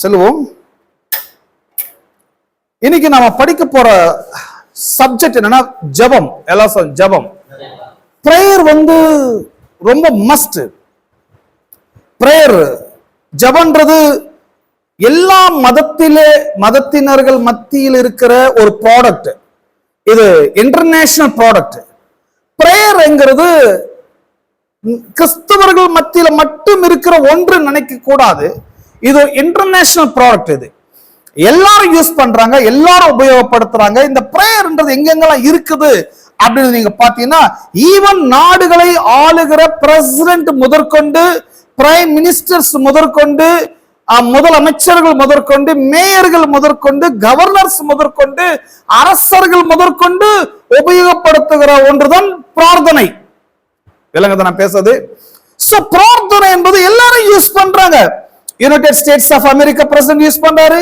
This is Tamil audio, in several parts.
செல்வோம். இன்னைக்கு நாம படிக்க போற சப்ஜெக்ட் என்னன்னா ஜெபம். எல்லாம் ஜெபம். பிரேயர் ரொம்ப மஸ்ட். பிரேயர் ஜெபம்ன்றது எல்லா மதத்தினர்கள் மத்தியில் இருக்கிற ஒரு ப்ராடக்ட். இது இன்டர்நேஷனல் ப்ராடக்ட். பிரேயர்ங்கிறது கிறிஸ்தவர்கள் மத்தியில மட்டும் இருக்கிற ஒன்று நினைக்க கூடாது. இது இன்டர்நேஷனல் ப்ராடக்ட். இது எல்லாரும் யூஸ் பண்றாங்க, எல்லாரும் உபயோகப்படுத்துறாங்க. இந்த பிரேயர்ன்றது எங்கெங்கெல்லாம் இருக்குது அப்படின்னு நீங்க பாத்தீங்கன்னா, ஈவன் நாடுகளை ஆளுகிற பிரசிடென்ட் முதற்கொண்டு, பிரைம் மினிஸ்டர்ஸ் முதற்கொண்டு, முதலமைச்சர்கள் முதற்கொண்டு, மேயர்கள் முதற்கொண்டு, கவர்னர்ஸ் முதற்கொண்டு, அரசர்கள் முதற்கொண்டு உபயோகப்படுத்துகிற ஒன்றுதான் பிரார்த்தனை. விளங்குதா நான் பேசுறது? சோ பிரார்த்தனை என்பது எல்லாரும் யூஸ் பண்றாங்க. United States of America president use பண்றாரு,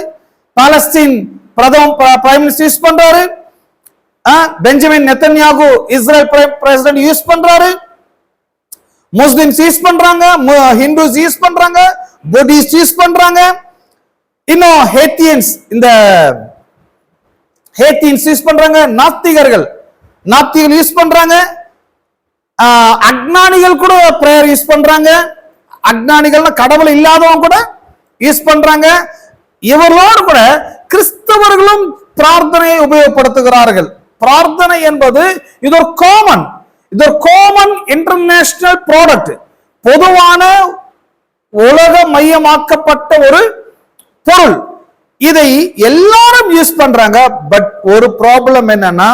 பாலஸ்தீன் பிரைம் மினிஸ்டர் யூஸ் பண்றாரு, Benjamin Netanyahu Israel president use பண்றாரு, முஸ்லிம்ஸ் யூஸ் பண்றாங்க, ஹிந்துஸ் யூஸ் பண்றாங்க, புத்திஸ்ட் யூஸ் பண்றாங்க, இன்னும் ஹேத்தியன்ஸ் யூஸ் பண்றாங்க, நாத்திகர்கள் யூஸ் பண்றாங்க, அக்ஞானிகள் கூட பிரேயர் யூஸ் பண்றாங்க. அக்ஞானிகள் கடவுள் இல்லாதவங்க கூட யூஸ் பண்றாங்க. இவர்களோடு கூட கிறிஸ்தவர்களும் பிரார்த்தனையை உபயோகப்படுத்துகிறார்கள். பிரார்த்தனை என்பது இது ஒரு காமன் இன்டர்நேஷனல் ப்ராடக்ட். பொதுவான உலக மையமாக்கப்பட்ட ஒரு பொருள். இதை எல்லாரும் யூஸ் பண்றாங்க. பட் ஒரு ப்ராப்ளம் என்னன்னா,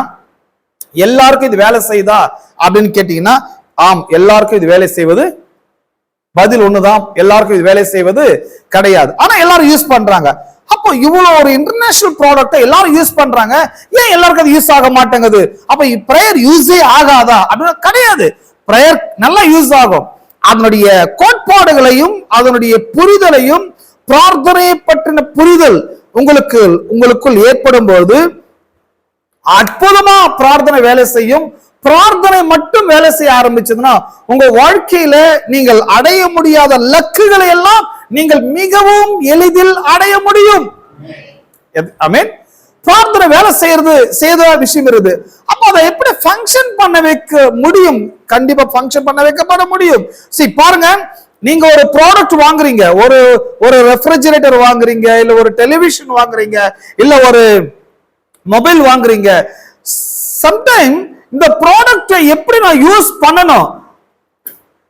எல்லாருக்கும் இது வேலை செய்தா அப்படின்னு கேட்டீங்கன்னா, ஆம், எல்லாருக்கும் இது வேலை செய்வது பதில் ஒண்ணுதான். எல்லாருக்கும் இது வேலை செய்வது கிடையாது. ஆனா எல்லாரும் யூஸ் பண்றாங்க. அப்போ இவ்வளவு ஒரு இன்டர்நேஷனல் ப்ராடக்ட் எல்லாரும் யூஸ் பண்றாங்க, ஏன் எல்லாருக்கும் அது யூஸ் ஆக மாட்டேங்குது? அப்ப பிரேயர் யூஸே ஆகாதா அப்படின்னு கிடையாது. பிரேயர் நல்லா யூஸ் ஆகும். அதனுடைய கோட்பாடுகளையும் அதனுடைய புரிதலையும் பிரார்த்தனையை பற்றின புரிதல் உங்களுக்குள் ஏற்படும் போது அற்புதமா பிரார்த்தனை வேலை செய்யும். பிரார்த்தனை மட்டும் வேலை செய்ய ஆரம்பிச்சதுன்னா உங்க வாழ்க்கையில நீங்கள் அடைய முடியாத லக்குகளை எல்லாம் நீங்கள் மிகவும் எளிதில் அடைய முடியும். ஆமென். பிரார்த்தனை வேலை செய்யற விஷயம் இருக்குது. அப்ப அதை எப்படி ஃபங்க்ஷன் பண்ண வைக்க முடியும்? கண்டிப்பா ஃபங்க்ஷன் பண்ண வைக்கப்பட முடியும். சரி பாருங்க, நீங்க ஒரு ப்ராடக்ட் வாங்குறீங்க, ஒரு ரெஃப்ரிஜரேட்டர் வாங்குறீங்க, இல்ல ஒரு டெலிவிஷன் வாங்குறீங்க, இல்ல ஒரு மொபைல் வாங்குறீங்க. சம்டைம் இந்த ப்ராடக்ட்டை எப்படி நான் யூஸ் பண்ணணும்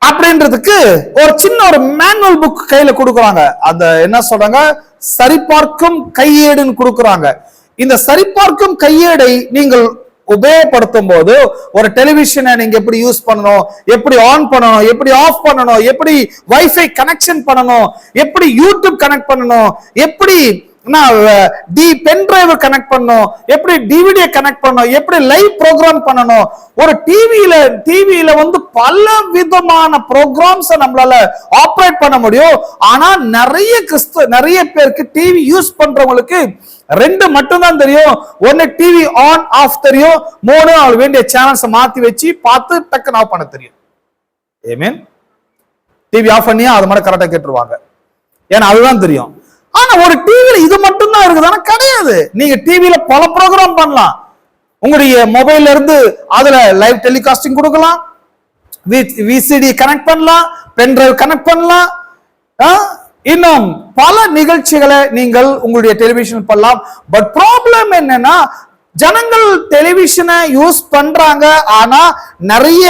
அப்படின்றதுக்கு ஒரு சின்ன ஒரு மேனுவல் புக் கையில கொடுக்குறாங்க. அந்த என்ன சொல்றாங்க, சரிபார்க்கும் கையேடுன்னு கொடுக்குறாங்க. இந்த சரிபார்க்கும் கையேடை நீங்கள் உபயோகப்படுத்தும் போது ஒரு டெலிவிஷனை நீங்க எப்படி யூஸ் பண்ணணும், எப்படி ஆன் பண்ணணும், எப்படி ஆஃப் பண்ணணும், எப்படி வைஃபை கனெக்ஷன் பண்ணணும், எப்படி யூடியூப் கனெக்ட் பண்ணணும், எப்படி பென் டிரைவ் கனெக்ட் பண்ணணும், எப்படி டிவிடியை கனெக்ட் பண்ணணும், எப்படி லைவ் ப்ரோக்ராம் பண்ணணும். ஒரு டிவியில பல விதமான ப்ரோக்ராம்ஸ் நம்மளால ஆபரேட் பண்ண முடியும். ஆனா நிறைய பேருக்கு டிவி யூஸ் பண்றவங்களுக்கு ரெண்டு மட்டும் தான் தெரியும். ஒன்னு டிவி ஆன் ஆஃப் தெரியும், மூணு அவங்களுக்கு வேண்டிய சேனல்ஸ் மாத்தி வச்சு பார்த்து டக்குன்னு ஆஃப் பண்ண தெரியும். ஆமென். டிவி ஆஃப் பண்ணியா அது மாதிரி கரெக்டா கேட்டுருவாங்க, ஏன்னா அதுதான் தெரியும். ஆனா ஒரு டிவில இது மட்டும் தான் இருக்குதானா? கிடையாது. நீங்க டிவில பல ப்ரோக்ராம் பண்ணலாம். உங்களுடைய மொபைல்ல இருந்து அதுல லைவ் டெலிகாஸ்டிங் கொடுக்கலாம், விசிடி கனெக்ட் பண்ணலாம், பென் டிரைவ் கனெக்ட் பண்ணலாம், இன்னும் பல நிகழ்ச்சிகளை நீங்கள் உங்களுடைய டெலிவிஷன் பண்ணலாம். பட் ப்ராப்ளம் என்னன்னா, ஜனங்கள் டெலிவிஷனை யூஸ் பண்றாங்க, ஆனா நிறைய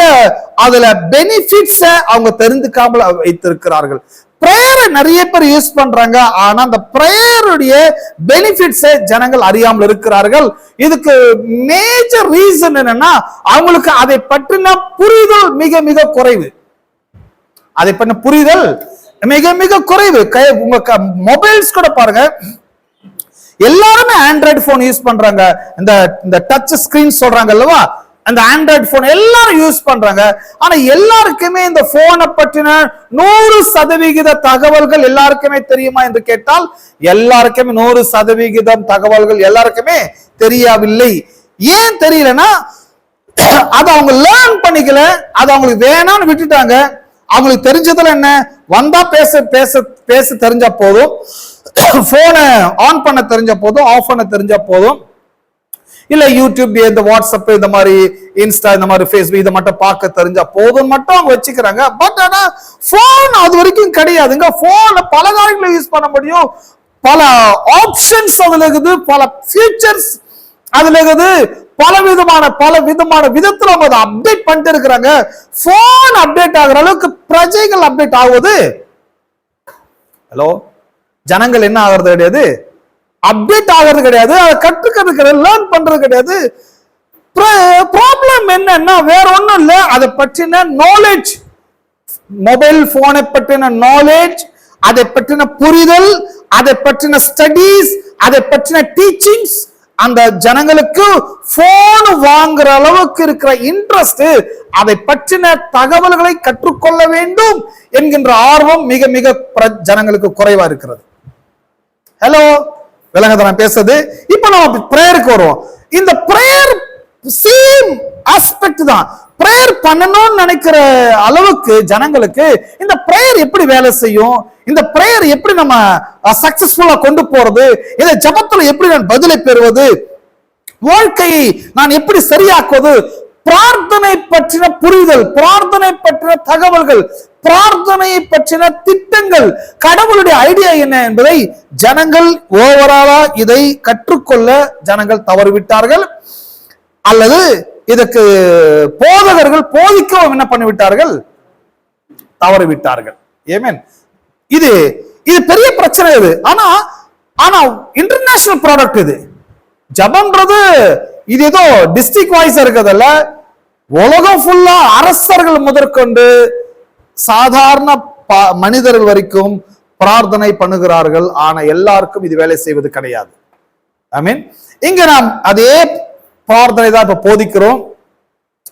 அதுல பெனிஃபிட்ஸ அவங்க தெரிந்துக்காமல் வைத்திருக்கிறார்கள். பிரேயரை நிறைய பேர் யூஸ் பண்றாங்க, ஆனா அந்த பிரேயருடைய பெனிஃபிட்ஸை ஜனங்கள் அறியாமல் இருக்கிறார்கள். இதுக்கு மேஜர் ரீசன் என்னன்னா, அவங்களுக்கு அதை பற்றின புரிதல் மிக மிக குறைவு. அதை பற்றின புரிதல் மிக மிக குறைவு. உங்க மொபைல்ஸ் கூட பாருங்க, எல்லாருமே ஆண்ட்ராய்டு போன் யூஸ் பண்றாங்க. இந்த டச் ஸ்கிரீன் சொல்றாங்க அல்லவா, அந்த ஆண்ட்ராய்டு போன் எல்லாரும் யூஸ் பண்றாங்க. ஆனா எல்லாருக்குமே இந்த போனை பற்றின 100% தகவல்கள் எல்லாருக்குமே தெரியுமா என்று கேட்டால், எல்லாருக்குமே 100% தகவல்கள் எல்லாருக்குமே தெரியவில்லை. ஏன் தெரியலன்னா, அதை அவங்க லேர்ன் பண்ணிக்கல, அது அவங்களுக்கு வேணாம்னு விட்டுட்டாங்க. அவங்களுக்கு தெரிஞ்சதுல என்ன, வந்தா பேச தெரிஞ்சா போதும், போனை ஆன் பண்ண தெரிஞ்ச போதும் ஆஃப் பண்ண தெரிஞ்ச போதும், இல்ல யூடியூப், இந்த வாட்ஸ்அப், இந்த மாதிரி இன்ஸ்டா, இந்த மாதிரி ஃபேஸ்புக் இதை மட்டும் பார்க்க தெரிஞ்சா போதும் மட்டும் அவங்க வச்சுக்கிறாங்க. பட் ஆனா போன் அது வரைக்கும் கிடையாதுங்க. போன்ல பல காரியங்களை யூஸ் பண்ண முடியும், பல ஆப்ஷன்ஸ் அதுல இருக்குது, பல ஃபீச்சர்ஸ் அதுல இருக்குது, பல விதமான விதத்துல அவங்க அதை அப்டேட் பண்ணிட்டு இருக்கிறாங்க. போன் அப்டேட் ஆகுற அளவுக்கு பிரஜைகள் அப்டேட் ஆகுது. ஹலோ, ஜனங்கள் என்ன ஆகிறது கிடையாது, அப்டேட் ஆகிறது கிடையாது, அதை கற்றுக்கிறது கிடையாது, லேர்ன் பண்றது கிடையாது. ப்ராப்ளம் என்னன்னா வேற ஒண்ணும் இல்ல, அதை பற்றின நாலேஜ், மொபைல் போனை பற்றின நாலேஜ், அதை பற்றின புரிதல், அதை பற்றின ஸ்டடீஸ், அதை பற்றின டீச்சிங்ஸ், அந்த ஜனங்களுக்கு போன் வாங்குற அளவுக்கு இருக்கிற இன்ட்ரெஸ்ட், அதை பற்றின தகவல்களை கற்றுக்கொள்ள வேண்டும் என்கின்ற ஆர்வம் மிக மிக ஜனங்களுக்கு குறைவா இருக்கிறது. ஹலோ, விளங்குதா நான் பேசுறது? இப்ப நம்ம பிரேயருக்கு வருவோம். இந்த பிரேயர் சேம் ஆஸ்பெக்ட் தான். பிரேயர் பண்ணணும்னு நினைக்கிற அளவுக்கு ஜனங்களுக்கு இந்த பிரேயர் எப்படி வேலை செய்யும், இந்த பிரேயர் எப்படி நம்ம சக்சஸ்ஃபுல்லா கொண்டு போறது, இந்த ஜபத்துல எப்படி நான் பதிலை பெறுவது, வாழ்க்கையை நான் எப்படி சரியாக்குவது, பிரார்த்தனை பற்றின புரிதல், பிரார்த்தனை பற்றின தகவல்கள், பிரார்த்தனையை பற்றின திட்டங்கள், கடவுளுடைய ஐடியா என்ன என்பதை ஜனங்கள் ஓவராலா இதை கற்றுக்கொள்ள ஜனங்கள் தவறிவிட்டார்கள். அல்லது இதற்கு போதகர்கள் போதிக்கவும் என்ன பண்ணிவிட்டார்கள், தவறிவிட்டார்கள். ஏமேன். இது பெரிய பிரச்சனை. இது ஆனா இன்டர்நேஷனல் ப்ராடக்ட். இது ஜபம்ன்றது இது ஏதோ டிஸ்ட்ரிக்ட் வாய்ஸ் இருக்கிறதுல, உலகம் ஃபுல்லா அரசர்கள் முதற்கொண்டு சாதாரண மனிதர்கள் வரைக்கும் பிரார்த்தனை பண்ணுகிறார்கள். ஆனா எல்லாருக்கும் இது வேலை செய்வது கிடையாது. ஐ மீன், இங்க நாம் அதே பிரார்த்தனை தான் இப்ப போதிக்கிறோம்.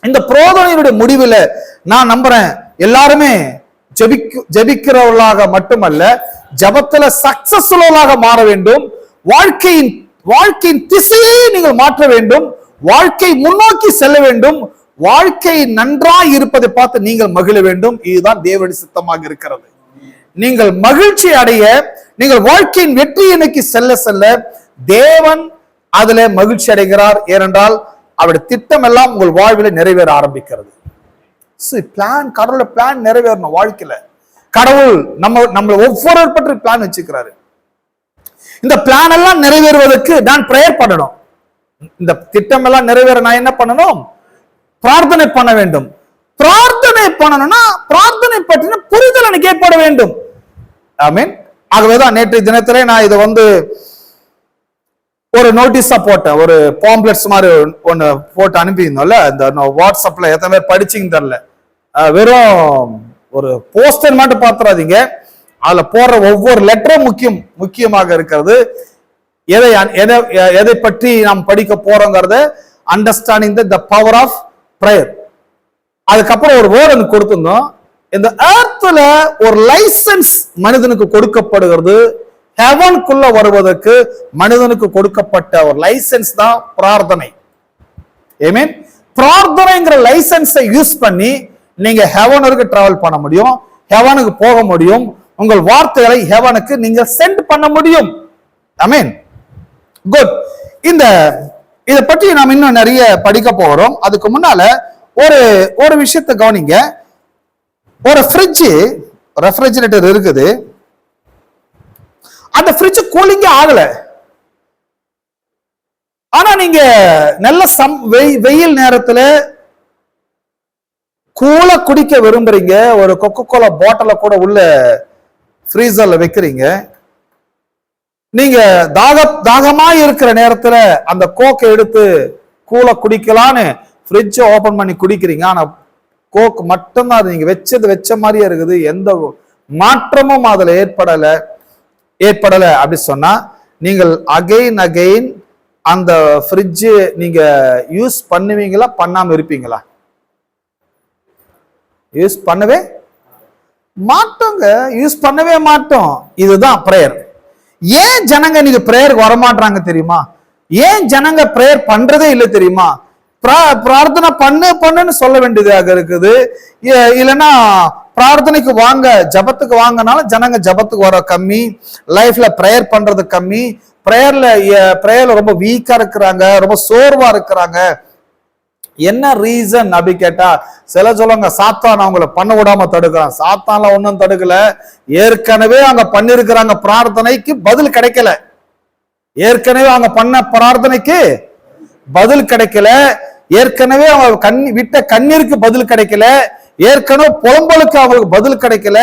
இந்த பிரார்த்தனையுடைய முடிவுல நான் நம்புறேன் எல்லாருமே ஜெபிக்கிறவர்களாக மட்டுமல்ல, ஜபத்துல சக்சஸ்ஃபுல்லாக மாற வேண்டும். வாழ்க்கையின் திசையை நீங்கள் மாற்ற வேண்டும். வாழ்க்கை முன்னோக்கி செல்ல வேண்டும். வாழ்க்கை நன்றாய் இருப்பதை பார்த்து நீங்கள் மகிழ வேண்டும். இதுதான் தேவனுடைய சித்தமாக இருக்கிறது. நீங்கள் மகிழ்ச்சி அடைய, நீங்கள் வாழ்க்கையின் வெற்றியை நோக்கி செல்ல செல்ல தேவன் அதுல மகிழ்ச்சி அடைகிறார். ஏனென்றால் அவருடைய திட்டம் எல்லாம் உங்கள் வாழ்வில் நிறைவேற ஆரம்பிக்கிறது. கடவுளோட பிளான் நிறைவேறணும் வாழ்க்கையில. கடவுள் நம்ம ஒவ்வொரு பற்றி பிளான் வச்சுக்கிறாரு. இந்த பிளான் எல்லாம் நிறைவேறுவதற்கு நான் பிரேயர் பண்ணணும். இந்த திட்டம் எல்லாம் நிறைவேற நான் என்ன பண்ணணும், பிரார்த்தனை பண்ண வேண்டும். பிரார்த்தனை பண்ணணும்னா பிரார்த்தனை பற்றின புரிதல் எனக்கு ஏற்பட வேண்டும். ஆமென். ஆகவேதான் நேற்று தினத்திலே நான் இதை ஒரு நோட்டீஸா போட்டேன், ஒரு பாம்ப்ளெட்ஸ் மாதிரி ஒன்னு போட்டு அனுப்பியிருந்தோம்ல, இந்த வாட்ஸ்அப்ல எத்தனை பேர் படிச்சிங்க தெரியல. வெறும் ஒரு போஸ்டர் மட்டும் பாத்துறாதீங்க, அதுல போடுற ஒவ்வொரு லெட்டரும் முக்கியமாக இருக்கிறது. எதை பற்றி நாம் படிக்க போறோங்கிறத understanding the power of prayer. அதுக்கப்புறம் ஒரு வேர்டு கொடுத்திருந்தோம். இந்த எர்த்ல ஒரு லைசன்ஸ் மனிதனுக்கு கொடுக்கப்படுகிறது. ஹெவனுக்குள்ள வருவதற்கு மனிதனுக்கு கொடுக்கப்பட்ட ஒரு லைசன்ஸ் தான் பிரார்த்தனை. ஆமென். பிரார்த்தனைங்கிற லைசன்ஸை யூஸ் பண்ணி நீங்க ஹெவனுக்கு டிராவல் பண்ண முடியும், ஹெவனுக்கு போக முடியும். உங்கள் வார்த்தைகளை ஹெவனுக்கு நீங்க சென்ட் பண்ண முடியும். ஆமென். குட். இதை பற்றி நாம் இன்னும் நிறைய படிக்க போகிறோம். அதுக்கு முன்னால ஒரு விஷயத்தை கவனிங்க. ஒரு ஃப்ரிட்ஜ், ரெஃப்ரிஜரேட்டர் இருக்குது. அந்த ஃப்ரிட்ஜ் கூலிங்கே ஆகல. ஆனா நீங்க நல்ல வெயில் நேரத்துல கூல குடிக்க விரும்புறீங்க. ஒரு கொக்கோ கோலா பாட்டில கூட உள்ள ஃப்ரீசர்ல வைக்கிறீங்க. நீங்க தாகமா இருக்கிற நேரத்துல அந்த கோக்கை எடுத்து கூல குடிக்கலான்னு ஃப்ரிட்ஜை ஓபன் பண்ணி குடிக்கிறீங்க. ஆனா கோக் மட்டும்தான் அது நீங்க வச்ச மாதிரியே இருக்குது. எந்த மாற்றமும் அதுல ஏற்படல அப்படி சொன்னா நீங்கள் அகைன் அந்த ஃப்ரிட்ஜ் நீங்க யூஸ் பண்ணுவீங்களா, பண்ணாம இருப்பீங்களா? யூஸ் பண்ணவே மாட்டோங்க, யூஸ் பண்ணவே மாட்டோம். இதுதான் பிரேயர். ஏன் ஜனங்க நீங்க பிரேயருக்கு வரமாட்டாங்க தெரியுமா? ஏன் ஜனங்க பிரேயர் பண்றதே இல்லை தெரியுமா? பிரார்த்தனை பண்ணுன்னு சொல்ல வேண்டியதாக இருக்குது. இல்லைன்னா பிரார்த்தனைக்கு வாங்க, ஜபத்துக்கு வாங்கினாலும் ஜனங்க ஜபத்துக்கு வர கம்மி, லைஃப்ல பிரேயர் பண்றது கம்மி, பிரேயர்ல ரொம்ப வீக்கா இருக்கிறாங்க, ரொம்ப சோர்வா இருக்கிறாங்க. என்ன ரீசன் அப்படி கேட்டா, சில சொல்லுவாங்க சாத்தான் அவங்கள பண்ண விடாம தடுக்கிறான். சாத்தான்ல ஒன்னும் தடுக்கல, ஏற்கனவே அவங்க பண்ணிருக்கிறாங்க, பிரார்த்தனைக்கு பதில் கிடைக்கல. ஏற்கனவே அவங்க பண்ண பிரார்த்தனைக்கு பதில் கிடைக்கல, ஏற்கனவே அவங்க விட்ட கண்ணீருக்கு பதில் கிடைக்கல, ஏற்கனவே புலம்பலுக்கு அவங்களுக்கு பதில் கிடைக்கல,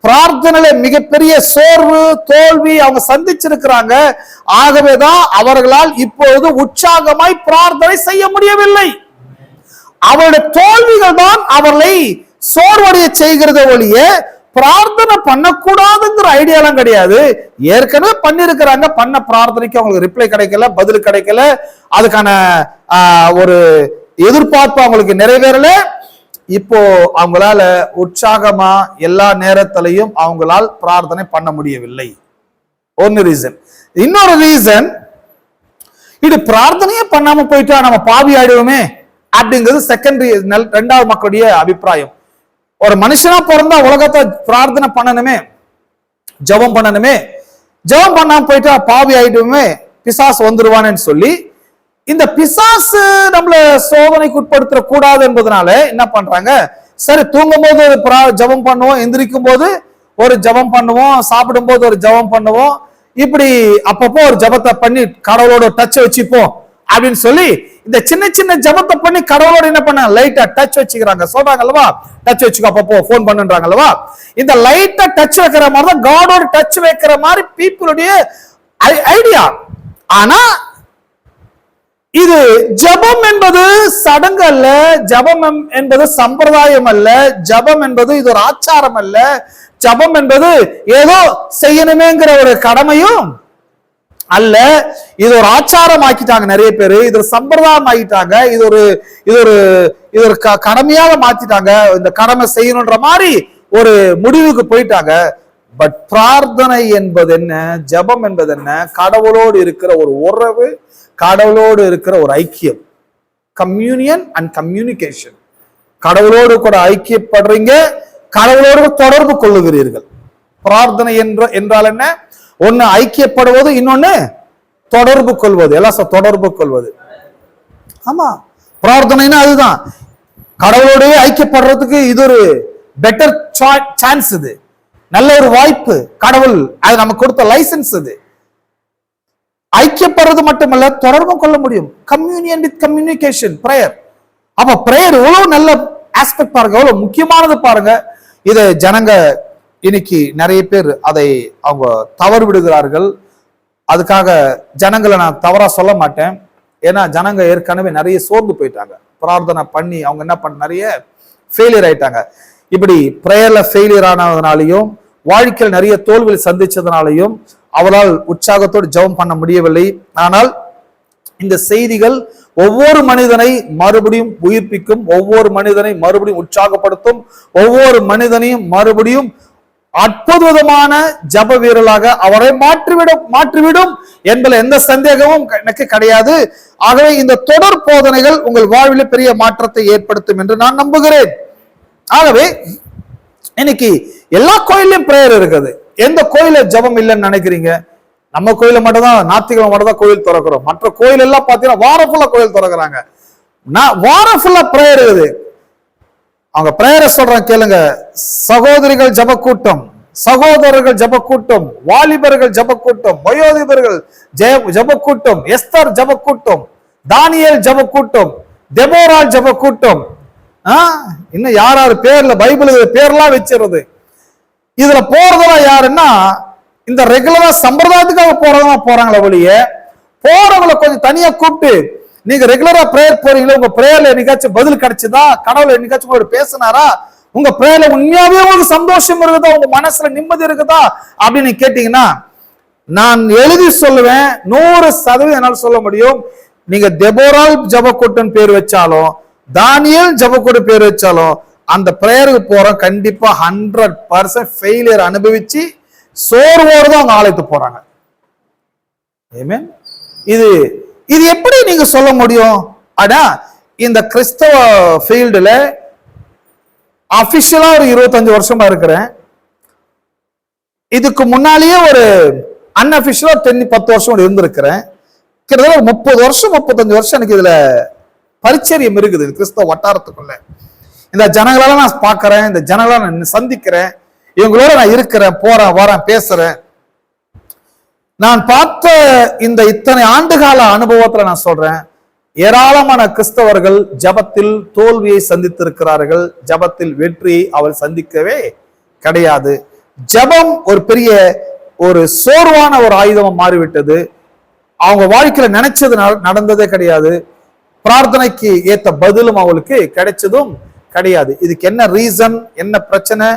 பிரார்த்தனையில மிகப்பெரிய சோர்வு தோல்வி அவங்க சந்திச்சிருக்கிறாங்க. ஆகவேதான் அவர்களால் இப்பொழுது உற்சாகமாய் பிரார்த்தனை செய்ய முடியவில்லை. அவருடைய தோல்விகள் தான் அவர்களை சோர்வடைய செய்கிறத ஒழிய பிரார்த்தனை பண்ணக்கூடாதுங்கிற ஐடியாலாம் கிடையாது. ஏற்கனவே பண்ணிருக்கிறாங்க, பண்ண பிரார்த்தனைக்கு அவங்களுக்கு ரிப்ளை கிடைக்கல, பதில் கிடைக்கல, அதுக்கான ஒரு எதிர்பார்ப்பு அவங்களுக்கு நிறைவேறல. இப்போ அவங்களால உற்சாகமா எல்லா நேரத்திலையும் அவங்களால் பிரார்த்தனை பண்ண முடியவில்லை. ஒன்னு ரீசன். இன்னொரு ரீசன், இது பிரார்த்தனையே பண்ணாம போயிட்டா நம்ம பாவி ஆயிடுவோமே அப்படிங்கிறது செகண்டரி, ரெண்டாவது மக்களுடைய அபிப்பிராயம். ஒரு மனுஷனா பிறந்தா உலகத்தை பிரார்த்தனை பண்ணணுமே, ஜபம் பண்ணணுமே, ஜபம் பண்ணாம போயிட்டா பாவி ஆயிடுவோமே, பிசாசு வந்துருவானு சொல்லி இந்த பிசாசு நம்மள சோதனைக்கு உட்படுத்த கூடாது என்பதனால என்ன பண்றாங்க, சரி தூங்கும் போது ஜபம் பண்ணுவோம், எந்திரிக்கும் போது ஒரு ஜபம் பண்ணுவோம், சாப்பிடும் போது ஒரு ஜபம் பண்ணுவோம், இப்படி அப்பப்போ ஒரு ஜபத்தை பண்ணி கடவுளோட டச் வச்சுப்போம் அப்படின்னு சொல்லி இந்த சின்ன சின்ன ஜபத்தை பண்ணி கடவுளோட என்ன பண்ண லைட்டா டச் வச்சுக்கிறாங்க. சொல்றாங்க அல்லவா, டச் வச்சுக்கோ, அப்பப்போ போன் பண்ணுன்றாங்க அல்லவா. இந்த லைட்டா டச் வைக்கிற மாதிரி தான் காடோட டச் வைக்கிற மாதிரி பீப்புளுடைய ஐடியா. ஆனா இது ஜபம் என்பது சடங்கு அல்ல, ஜபம் என்பது சம்பிரதாயம் அல்ல, ஜபம் என்பது இது ஒரு ஆச்சாரம் அல்ல, ஜபம் என்பது ஏதோ செய்யணுமேங்கிற ஒரு கடமையும் அல்ல. இது ஒரு ஆச்சாரம் ஆக்கிட்டாங்க நிறைய பேரு, இது ஒரு சம்பிரதாயம் ஆக்கிட்டாங்க, இது ஒரு கடமையாக மாத்திட்டாங்க, இந்த கடமை செய்யணும்ன்ற மாதிரி ஒரு முடிவுக்கு போயிட்டாங்க. பட் பிரார்த்தனை என்பது என்ன, ஜபம் என்பது என்ன, கடவுளோடு இருக்கிற ஒரு உறவு, கடவுளோடு இருக்கிற ஒரு ஐக்கியம், கம்யூனியன் அண்ட் கம்யூனிகேஷன். கடவுளோடு கூட ஐக்கியப்படுறீங்க, கடவுளோடு தொடர்பு கொள்ளுகிறீர்கள். பிரார்த்தனை என்றால் என்ன, ஒன்னு ஐக்கியப்படுவது, இன்னொன்னு தொடர்பு கொள்வது. எல்லாம் தொடர்பு கொள்வது. ஆமா, பிரார்த்தனைன்னா அதுதான். கடவுளோட ஐக்கியப்படுறதுக்கு இது ஒரு பெட்டர் சான்ஸ், இது நல்ல ஒரு வாய்ப்பு. கடவுள் அது நமக்கு கொடுத்த லைசன்ஸ். இது ஐக்கியப்படுறது மட்டுமல்ல, தொடர்பு கொள்ள முடியும். Communion with communication, prayer. அப்ப பிரேயர் எவ்வளவு நல்ல ஆஸ்பெக்ட் பாருங்க, எவ்வளவு முக்கியமானது பாருங்க. இதை ஜனங்க இன்னைக்கு நிறைய பேர் அதை அவங்க தவறு விடுகிறார்கள். அதுக்காக ஜனங்களை நான் தவறா சொல்ல மாட்டேன். ஏன்னா ஜனங்க ஏற்கனவே நிறைய சோர்ந்து போயிட்டாங்க. பிரார்த்தனை பண்ணி அவங்க என்ன பண்ண நிறைய ஃபெயிலியர் ஆயிட்டாங்க. இப்படி பிரேயர்ல ஃபெயிலியர் ஆனதுனாலையும் வாழ்க்கையில் நிறைய தோல்விகள் சந்திச்சதுனாலையும் அவரால் உற்சாகத்தோடு ஜெபம் பண்ண முடியவில்லை. ஆனால் இந்த செய்திகள் ஒவ்வொரு மனிதனை மறுபடியும் உயிர்ப்பிக்கும், ஒவ்வொரு மனிதனை மறுபடியும் உற்சாகப்படுத்தும், ஒவ்வொரு மனிதனையும் மறுபடியும் அற்புதமான ஜப வீரலாக அவரை மாற்றிவிடும் என்பதில் எந்த சந்தேகமும் எனக்கு கிடையாது. ஆகவே இந்த தொடர் போதனைகள் உங்கள் வாழ்வில் பெரிய மாற்றத்தை ஏற்படுத்தும் என்று நான் நம்புகிறேன். ஆகவே இன்னைக்கு எல்லா கோயிலையும் பிரேயர் இருக்குது. எந்த கோயில ஜபம் இல்லைன்னு நினைக்கிறீங்க? நம்ம கோயில மட்டும் தான் ஞாயிற்றுக்கிழமை மட்டும் தான் கோயில் திறக்கிறோம். மற்ற கோயில் எல்லாம் பாத்தீங்கன்னா வாரம் ஃபுல்லா கோயில் திறக்கிறாங்க. வாரம் ஃபுல்லா பிரேயர் இருக்குது. அவங்க பிரேயரை சொல்றாங்க கேளுங்க. சகோதரிகள் ஜப கூட்டம், சகோதரர்கள் ஜப கூட்டம், வாலிபர்கள் ஜப கூட்டம், வயோதிபர்கள் ஜப கூட்டம், எஸ்தர் ஜப கூட்டம், தானியேல் ஜப கூட்டம், தெபோரா ஜப கூட்டம். இன்னும் யார் பேர்ல பைபிள் பேர்லாம் வச்சிருது. இதுல போறதெல்லாம் யாருன்னா இந்த ரெகுலரா சம்பிரதாயத்துக்காக போறதா போறாங்களே ஒழிய, போறவங்களை கொஞ்சம் தனியா கூப்பிட்டு நீங்க ரெகுலரா பிரேயர் போறீங்களா, உங்க பிரேயர்ல என்னைக்காச்சும் பதில் கிடைச்சதா, கடவுள் என்னைக்காச்சும் உங்களோட பேசினாரா, உங்க பிரேயர்ல உண்மையாவே உங்களுக்கு சந்தோஷம் இருக்குதா, உங்க மனசுல நிம்மதி இருக்குதா அப்படின்னு கேட்டீங்கன்னா நான் எழுதி சொல்லுவேன், 100% என்னால சொல்ல முடியும். நீங்க தெபோரால் ஜபக்கூட்டம் பேர் வச்சாலும், தானியேல் ஜபக்கூட்டம் பேர் வச்சாலும், அந்த பிரேயருக்கு போற கண்டிப்பா 100% ஃபெயிலியர் அனுபவிச்சு சோர்வோடு தான் அவங்க ஆலயத்துக்கு போறாங்க. ஆமென். இது எப்படி நீங்க சொல்ல முடியும்? ஆனா இந்த கிறிஸ்தவ ஃபீல்டுல அபிஷியலா ஒரு 25 வருஷமா இருக்கிறேன். இதுக்கு முன்னாலேயே ஒரு அன்அபிஷியலா 10 வருஷம் இருந்திருக்கிறேன். கிட்டத்தட்ட ஒரு 30 வருஷம் 35 வருஷம் எனக்கு இதுல பரிச்சரியம் இருக்குது கிறிஸ்தவ வட்டாரத்துக்குள்ள. இந்த ஜனங்களெல்லாம் நான் பார்க்கிறேன், இந்த ஜனங்களை நான் சந்திக்கிறேன், இவங்களோட நான் இருக்கிறேன், போறேன் வரேன் பேசுறேன். நான் பார்த்த இந்த இத்தனை ஆண்டுகால அனுபவத்துல நான் சொல்றேன், ஏராளமான கிறிஸ்தவர்கள் ஜபத்தில் தோல்வியை சந்தித்திருக்கிறார்கள். ஜபத்தில் வெற்றியை அவள் சந்திக்கவே கிடையாது. ஜபம் ஒரு பெரிய ஒரு சோர்வான ஒரு ஆயுதம் மாறிவிட்டது. அவங்க வாழ்க்கையில நினைச்சது நடந்ததே கிடையாது. பிரார்த்தனைக்கு ஏத்த பதிலும் அவளுக்கு கிடைச்சதும் கிடையாது. இதுக்கு என்ன ரீசன், என்ன பிரச்சனை?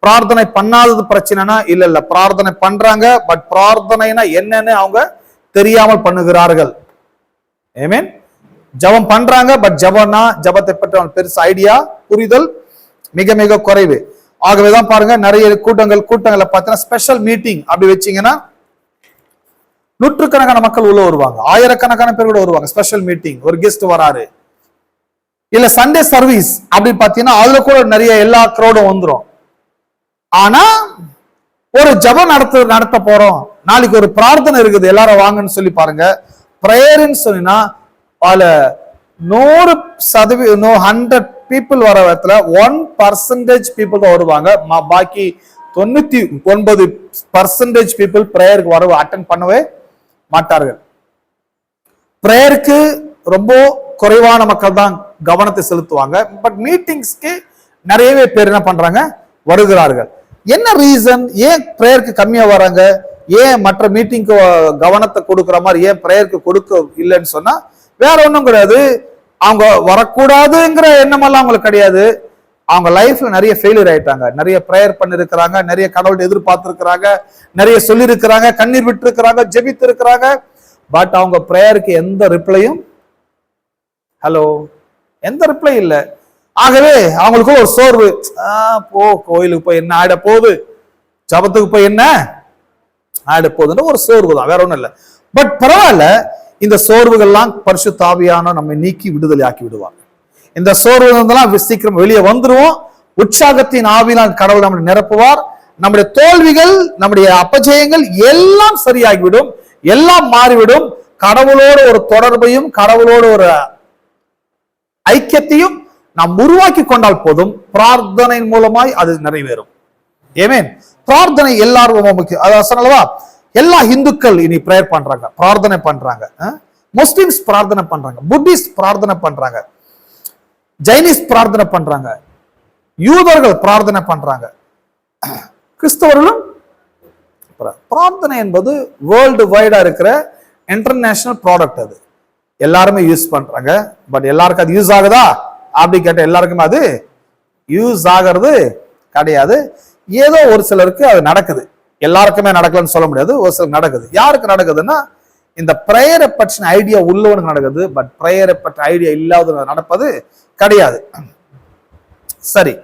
பிரார்த்தனை பண்ணாதது பிரச்சனைனா இல்ல, பிரார்த்தனை பண்றாங்க, பட் பிரார்த்தனைனா என்னன்னு அவங்க தெரியாமல் பண்ணுகிறார்கள். ஆமென். ஜபம் பண்றாங்க, பட் ஜபத்தை பற்றி பெருசு ஐடியா புரிதல் மிக மிக குறைவு. ஆகவேதான் பாருங்க, நிறைய கூட்டங்களை பார்த்தீங்கன்னா ஸ்பெஷல் மீட்டிங் அப்படி வச்சீங்கன்னா நூற்றுக்கணக்கான மக்கள் உள்ள வருவாங்க, ஆயிரக்கணக்கான பேர் கூட வருவாங்க. ஸ்பெஷல் மீட்டிங், ஒரு கெஸ்ட் வராரு, இல்ல சண்டே சர்வீஸ் அப்படின்னு பாத்தீங்கன்னா அதுல கூட நிறைய எல்லா கிரௌடும் வந்துடும். ஆனா ஒரு ஜபம் நடத்த போறோம், நாளைக்கு ஒரு பிரார்த்தனை இருக்குது, எல்லாரும் வாங்கன்னு சொல்லி பாருங்க. பிரேயர்ன்னு சொன்னா அதுல 100 பீப்புள் வர இடத்துல 1% பீப்புள் தான் வருவாங்க. பாக்கி 99% பீப்புள் பிரேயருக்கு வர அட்டென்ட் பண்ணவே மாட்டார்கள். பிரேயருக்கு ரொம்ப குறைவான மக்கள் தான் கவனத்தை செலுத்துவாங்க. பட் மீட்டிங்ஸ்க்கு நிறையவே பேர் என்ன பண்றாங்க, வருகிறார்கள். என்ன ரீசன்? ஏன் பிரேயருக்கு கம்மியா வராங்க? ஏன் மற்ற மீட்டிங்க்கு கவனத்தை கொடுக்குற மாதிரி ஏன் பிரேயருக்கு கொடுக்க இல்லைன்னு சொன்னா வேற ஒன்றும் கிடையாது. அவங்க வரக்கூடாதுங்கிற எண்ணமெல்லாம் அவங்களுக்கு கிடையாது. அவங்க லைஃப்ல நிறைய ஃபெயிலியர் ஆயிட்டாங்க. நிறைய பிரேயர் பண்ணிருக்கிறாங்க, நிறைய கடவுள்கிட்ட எதிர்பார்த்திருக்கிறாங்க, நிறைய சொல்லியிருக்கிறாங்க, கண்ணீர் விட்டு இருக்கிறாங்க, ஜெபித்து இருக்கிறாங்க. பட் அவங்க பிரேயருக்கு எந்த ரிப்ளையும் எந்த ரிப்ளை இல்லை. ஆகவே அவங்களுக்கு ஒரு சோர்வு. போ கோயிலுக்கு போய் என்ன ஆயிட போகுது, ஜபத்துக்கு போய் என்ன ஆயிட போகுதுன்னு ஒரு சோர்வு தான், வேற ஒண்ணும் இல்லை. பட் பரவாயில்ல, இந்த சோர்வுகள்லாம் பரிசுத்த ஆவியான நம்ம நீக்கி விடுதலை ஆக்கி விடுவாங்க. இந்த சோர்வு சீக்கிரம் வெளியே வந்துருவோம். உற்சாகத்தின் ஆவினால் கடவுள் நம்மளை நிரப்புவார். நம்முடைய தோல்விகள், நம்முடைய அபஜயங்கள் எல்லாம் சரியாகிவிடும், எல்லாம் மாறிவிடும். கடவுளோட ஒரு தொடர்பையும் கடவுளோட ஒரு ஐக்கியத்தையும் நாம் உருவாக்கி கொண்டால் போதும். பிரார்த்தனையின் மூலமாய் அது நிறைவேறும். ஆமென். பிரார்த்தனை எல்லாரும் முக்கியம். அதான் சொன்னலவா, எல்லா இந்துக்கள் இனி பிரேயர் பண்றாங்க, பிரார்த்தனை பண்றாங்க. முஸ்லிம்ஸ் பிரார்த்தனை பண்றாங்க, புத்திஸ்ட் பிரார்த்தனை பண்றாங்க, ஜைனிஸ் பிரார்த்தனை பண்றாங்க, யூதர்கள் பிரார்த்தனை பண்றாங்க, கிறிஸ்தவர்களும். பிரார்த்தனை என்பது வேர்ல்டு வைடா இருக்கிற இன்டர்நேஷனல் ப்ராடக்ட். அது எல்லாருமே யூஸ் பண்றாங்க. பட் எல்லாருக்கும் அது யூஸ் ஆகுதா அப்படி கேட்ட எல்லாருக்குமே அது யூஸ் ஆகிறது கிடையாது. ஏதோ ஒரு சிலருக்கு அது நடக்குது, எல்லாருக்குமே நடக்கலன்னு சொல்ல முடியாது. ஒரு சிலருக்கு நடக்குது. யாருக்கு நடக்குதுன்னா இந்த பிரேயரை பற்றின ஐடியா உள்ளவனுக்கு நடக்குது. பட் பிரேயரை பற்றி ஐடியா இல்லாத நடப்பது கிடையாது. சரி,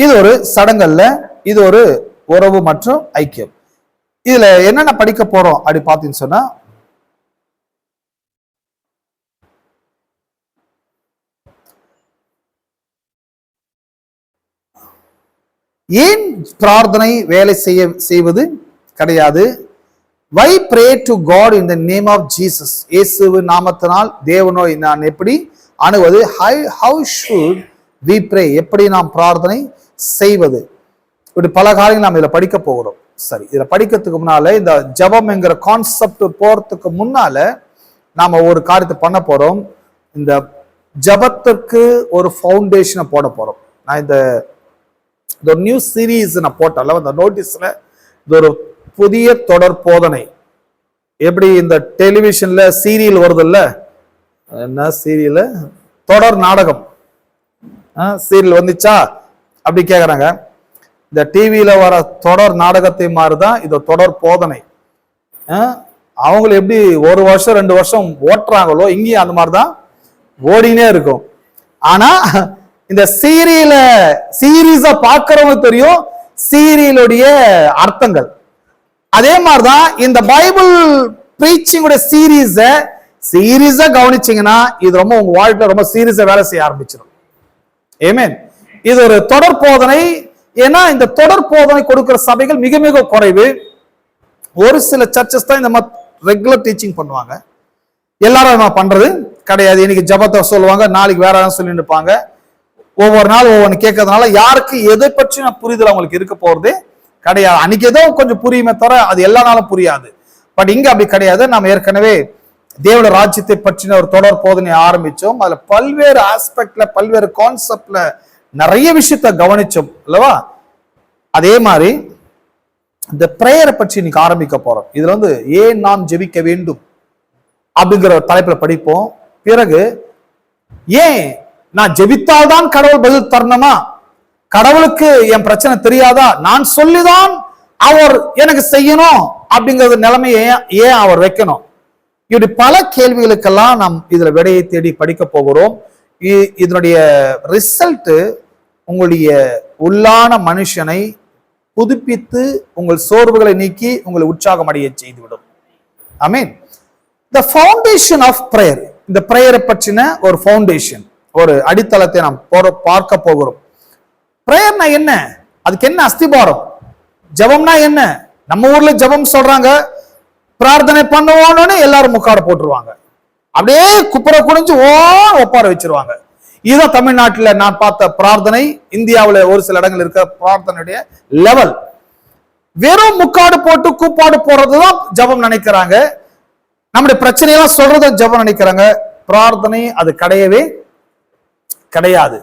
இது ஒரு சடங்கல்ல, இது ஒரு உறவு மற்றும் ஐக்கியம். இதுல என்னென்ன படிக்க போறோம் அப்படி பார்த்தீங்கன்னு சொன்னா, ஏன் பிரார்த்தனை வேலை செய்வது கிடையாது? Why pray to God in the name of Jesus? இயேசுவின் நாமத்தினால் தேவனோய் நான் எப்படி அணுவது? How should we pray? எப்படி நாம் பிரார்த்தனை செய்வது? இப்படி பல காரியங்கள் நாம் இதுல படிக்க போகிறோம். சரி, இதுல படிக்கிறதுக்கு முன்னால இந்த ஜபம் என்கிற கான்செப்ட் போறதுக்கு முன்னால நாம ஒரு காரியத்தை பண்ண போறோம். இந்த ஜபத்துக்கு ஒரு ஃபவுண்டேஷனை போட போறோம். நான் இந்த நியூ சீரீஸ் நான் போட்டல, அந்த நோட்டீஸ்ல இது ஒரு புதிய தொடர் போதனை. எப்படி இந்த டெலிவிஷன்ல சீரியல் வருது இல்ல, என்ன சீரியல், தொடர் நாடகம் சீரியல் வந்துச்சா அப்படி கேக்குறாங்க. இந்த டிவியில வர தொடர் நாடகத்தை மாதிரிதான் இது தொடர் போதனை. அவங்களை எப்படி 1 வருஷம் 2 வருஷம் ஓட்டுறாங்களோ இங்கேயும் அந்த மாதிரிதான் ஓடினே இருக்கும். ஆனா இந்த சீரீஸ பாக்குறவங்க தெரியும் சீரியலுடைய அர்த்தங்கள். அதே மாதிரிதான் இந்த பைபிள் பிரீச்சிங் சீரீஸ சீரியஸா கவனிச்சீங்கன்னா இது ரொம்ப உங்க வாழ்க்கையில ரொம்ப சீரியஸா வேலை செய்ய ஆரம்பிச்சிடும். ஆமென். இது ஒரு தொடர் போதனை. ஏன்னா இந்த தொடர் போதனை கொடுக்கிற சபைகள் மிக மிக குறைவு. ஒரு சில சர்ச்சஸ் தான் இந்த மாதிரி ரெகுலர் டீச்சிங் பண்ணுவாங்க. எல்லாரும் பண்றது கிடையாது. இன்னைக்கு ஜபத்தை சொல்லுவாங்க, நாளைக்கு வேற சொல்லிட்டு இருப்பாங்க. ஒவ்வொரு நாள் ஒவ்வொன்று கேட்கறதுனால யாருக்கு எதை பற்றின புரிதல் அவங்களுக்கு இருக்க போறது கிடையாது. அன்னைக்கு ஏதோ கொஞ்சம் புரியுமே தவிர அது எல்லா நாளும் புரியாது. பட் இங்க அப்படி கிடையாது. நம்ம ஏற்கனவே தேவனுடைய ராஜ்யத்தை பற்றின ஒரு தொடர் போதனை ஆரம்பிச்சோம். அதுல பல்வேறு ஆஸ்பெக்ட்ல பல்வேறு கான்செப்ட்ல நிறைய விஷயத்த கவனிச்சோம் அல்லவா? அதே மாதிரி இந்த பிரேயரை பற்றி இன்னைக்கு ஆரம்பிக்க போறோம். இதுல ஏன் நாம் ஜெபிக்க வேண்டும் அப்படிங்கிற தலைப்புல படிப்போம். பிறகு ஏன் நான் ஜெபித்தால்தான் கடவுள் பதில் தரணுமா? கடவுளுக்கு என் பிரச்சனை தெரியாதா? நான் சொல்லிதான் அவர் எனக்கு செய்யணும் அப்படிங்கிற நிலைமையை ஏன் அவர் வைக்கணும்? இப்படி பல கேள்விகளுக்கெல்லாம் நாம் இதுல விடையை தேடி படிக்க போகிறோம். இதனுடைய ரிசல்ட் உங்களுடைய உள்ளான மனுஷனை புதுப்பித்து உங்கள் சோர்வுகளை நீக்கி உங்களை உற்சாகம் அடைய செய்துவிடும். ஆமென். The foundation of prayer. இந்த பிரேயரை பற்றின ஒரு ஃபவுண்டேஷன், ஒரு அடித்தளத்தை நாம் பார்க்க போகிறோம். பிரேயர்னா என்ன? அதுக்கு என்ன அஸ்திபாரம்? ஜபம்னா என்ன? நம்ம ஊர்ல ஜபம் சொல்றாங்க, பிரார்த்தனை பண்ணுவோன்னு எல்லாரும் முக்காட போட்டுருவாங்க. அப்படியே குப்புற குடிஞ்சு ஒப்பார வச்சிருவாங்க. இதுதான் தமிழ்நாட்டில் நான் பார்த்த பிரார்த்தனை. இந்தியாவில் ஒரு சில இடங்கள் இருக்க பிரார்த்தனையுடைய லெவல் வெறும் முக்காடு போட்டு கூப்பாடு போறதுதான் ஜபம் நினைக்கிறாங்க. நம்முடைய பிரச்சனையெல்லாம் சொல்றத ஜபம் நினைக்கிறாங்க. பிரார்த்தனை அது கிடையவே கிடையாது.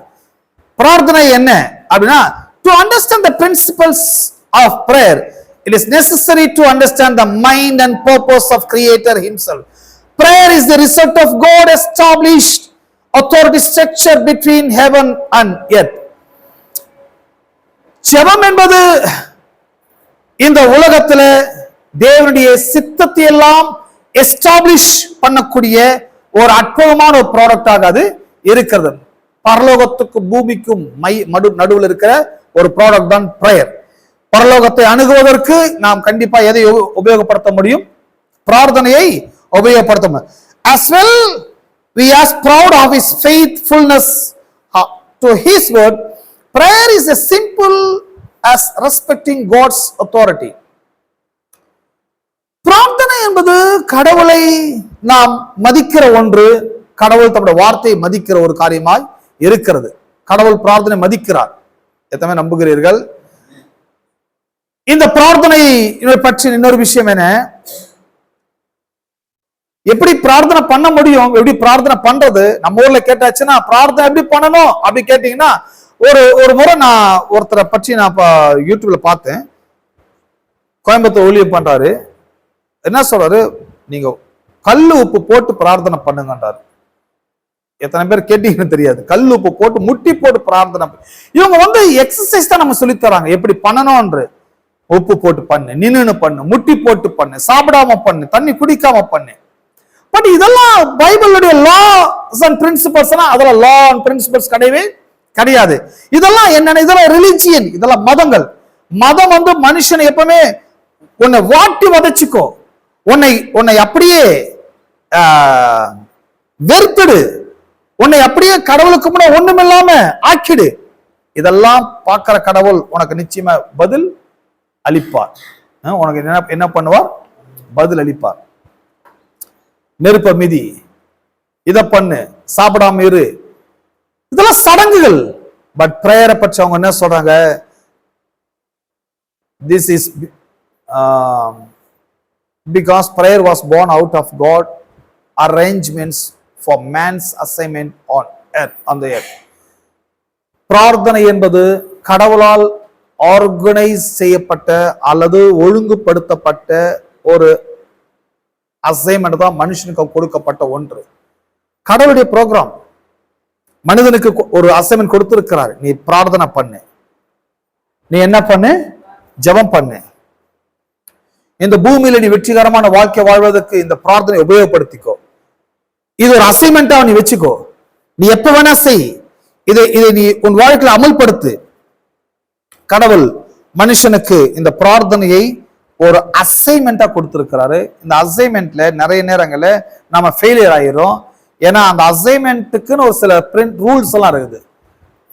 பிரார்த்தனை என்ன அப்படின்னா, to understand the principles of prayer, it is necessary to understand the mind and purpose of Creator Himself. Prayer is the result of God established authority structure between heaven and earth. ஜெபம் என்பது இந்த உலகத்துல தேவனுடைய சித்தத்தை எல்லாம் எஸ்டாப்ளிஷ் பண்ணக்கூடிய ஒரு அற்புதமான ஒரு ப்ராடக்டாக அது இருக்கிறது. பரலோகத்துக்கும் பூமிக்கும் நடுவில் இருக்கிற ஒரு ப்ராடக்ட் தான் பிரேயர். பரலோகத்தை அணுகுவதற்கு நாம் கண்டிப்பா எதை உபயோகப்படுத்த முடியும்? பிரார்த்தனையை உபயோகப்படுத்த முடியும். As well, we are proud of His faithfulness to His word. Prayer is as simple as respecting God's authority. பிரார்த்தனை என்பது கடவுளை நாம் மதிக்கிற ஒன்று. கடவுள் தம்முடைய வார்த்தையை மதிக்கிற ஒரு காரியமாய் இருக்கிறது. கடவுள் பிரார்த்தனை மதிக்கிறார். எத்தனை நம்புகிறீர்கள்? இந்த பிரார்த்தனை பற்றி இன்னொரு விஷயம் என்ன, எப்படி பிரார்த்தனை பண்ண முடியும், எப்படி பிரார்த்தனை பண்றது? நம்ம ஊர்ல கேட்டாச்சுன்னா பிரார்த்தனை எப்படி பண்ணணும் அப்படி கேட்டீங்கன்னா, ஒரு முறை நான் ஒருத்தரை பற்றி நான் யூடியூப்ல பார்த்தேன். கோயம்புத்தூர் ஊழியம் பண்றாரு. என்ன சொல்றாரு, நீங்க கல்லு உப்பு போட்டு பிரார்த்தனை பண்ணுங்கன்றாரு. எத்தனை பேர் கேட்டீங்கன்னு தெரியாது. கல் உப்பு போட்டு முட்டி போட்டு பிரார்த்தனை. இவங்க எக்ஸசைஸ் தான் நம்ம சொல்லி தராங்க, எப்படி பண்ணணும்ன்று. உப்பு போட்டு பண்ணு, நின்னு பண்ணு, முட்டி போட்டு பண்ணு, சாப்பிடாம பண்ணு, தண்ணி குடிக்காம பண்ணு. பட் இதெல்லாம் பைபிளுடைய லாஸ் அண்ட் பிரின்சிபல்ஸ். அதெல்லாம் லா அண்ட் பிரின்சிபல்ஸ் கிடையவே கிடையாது. இதெல்லாம் என்னன்னா, இதெல்லாம் ரிலிஜியன், இதெல்லாம் மதங்கள். மதம் மனுஷனை எப்பவுமே உன்னை வாட்டி வதச்சிக்கோ, உன்னை அப்படியே வெறுத்துடு, உன்னை அப்படியே கடவுளுக்கு முன்ன ஒண்ணுமில்லாம ஆக்கிடு. இதெல்லாம் பார்க்கிற கடவுள் உனக்கு நிச்சயமா பதில் அளிப்பார். உனக்கு என்ன பண்ணுவார்? பதில் அளிப்பார். நெருப்ப மிதி, இத பண்ணு, சாப்பிடாம இரு, இதெல்லாம் சடங்குகள். பட் பிரேயரை பற்றி அவங்க என்ன சொல்றாங்க? This is because prayer was born out of God arrangements for man's assignment on the earth. பிரார்த்தனை என்பது கடவுளால் ஆர்கனைஸ் செய்யப்பட்ட அல்லது ஒழுங்குபடுத்தப்பட்ட ஒரு அசைன்மெண்ட் தான் மனுஷனுக்கு கொடுக்கப்பட்ட ஒன்று. கடவுளுடைய ப்ரோக்ராம். மனிதனுக்கு ஒரு அசைன்மெண்ட் கொடுத்திருக்கிறார். நீ பிரார்த்தனை பண்ணு, நீ என்ன பண்ணு? ஜெபம் பண்ணு. இந்த பூமியில நீ வெற்றிகரமான வாழ்க்கை வாழ்வதற்கு இந்த பிரார்த்தனை உபயோகப்படுத்திக்கோ. இது ஒரு அசைன்மெண்டா நீ வச்சுக்கோ. நீ எப்ப வேணா செய். இதை நீ உன் வாழ்க்கையில அமல்படுத்து. கடவுள் மனுஷனுக்கு இந்த பிரார்த்தனையை ஒரு அசைன்மெண்டா கொடுத்திருக்கிறாரு. இந்த அசைன்மெண்ட்ல நிறைய நேரங்கள்ல நம்ம ஃபெயிலியர் ஆயிரும். ஏன்னா அந்த அசைன்மெண்ட்டுக்குன்னு ஒரு சில ரூல்ஸ் எல்லாம் இருக்குது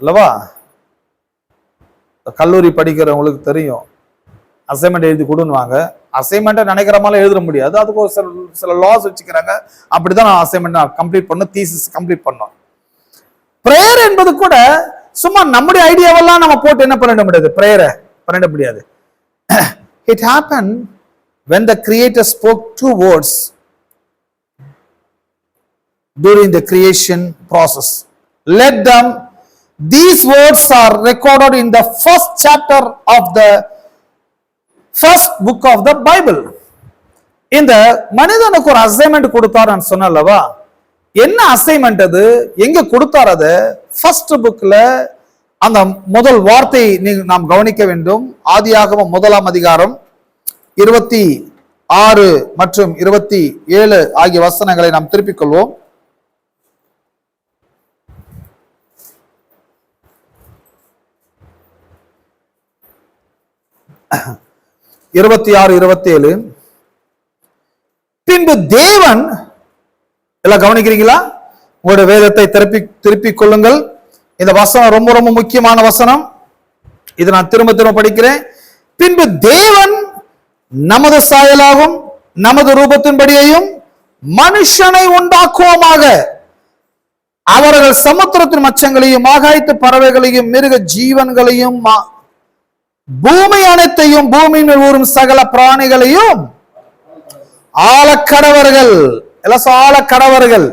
அல்லவா? கல்லூரி படிக்கிறவங்களுக்கு தெரியும், அசைன்மெண்ட் எழுதி கொடுன்னுவாங்க. அசைன்மெண்ட்டை நினைக்கிற மாதிரி எழுத முடியாது, அதுக்கு ஒரு சில லாஸ் வச்சுக்கிறாங்க. அப்படிதான் நான் அசைன்மெண்ட் கம்ப்ளீட் பண்ணோம், தீசிஸ் கம்ப்ளீட் பண்ணோம். பிரேயர் என்பது கூட சும்மா நம்முடைய ஐடியாவெல்லாம் நம்ம போட்டு என்ன பண்ணிட முடியாது, பிரேயரை பண்ணிட முடியாது. It happened when the Creator spoke 2 words during the creation process. Let them, these words are recorded in the first chapter of the first book of the Bible. இந்த மனிதனுக்கு ஒரு அசைன்மெண்ட் கொடுத்தாருன்னு சொன்னல்லவா? என்ன அசைன்மெண்ட் அது, எங்க கொடுத்தார்? அது ஃபர்ஸ்ட் புக்ல அந்த முதல் வார்த்தை நாம் கவனிக்க வேண்டும். ஆதியாகமம் 1ஆம் அதிகாரம் 26 மற்றும் 27 ஆகிய வசனங்களை நாம் திருப்பிக் கொள்வோம். இருபத்தி 27. பின்பு தேவன், எல்லாம் கவனிக்கிறீங்களா? உங்களுடைய வேதத்தை திருப்பிக் கொள்ளுங்கள். இந்த வசனம் ரொம்ப ரொம்ப முக்கியமான வசனம். இதை நான் திரும்ப திரும்ப படிக்கிறேன். பின்பு தேவன் நமது சாயலாகும் நமது ரூபத்தின்படியையும் மனுஷனை உண்டாக்குவோமாக, அவர்கள் சமுத்திரத்தின் மச்சங்களையும் ஆகாயத்து பறவைகளையும் மிருக ஜீவன்களையும் பூமி அனைத்தையும் பூமியின் ஊறும் சகல பிராணிகளையும் ஆளக்கடவர்கள். எல்லாம் ஆளக்கடவர்கள்.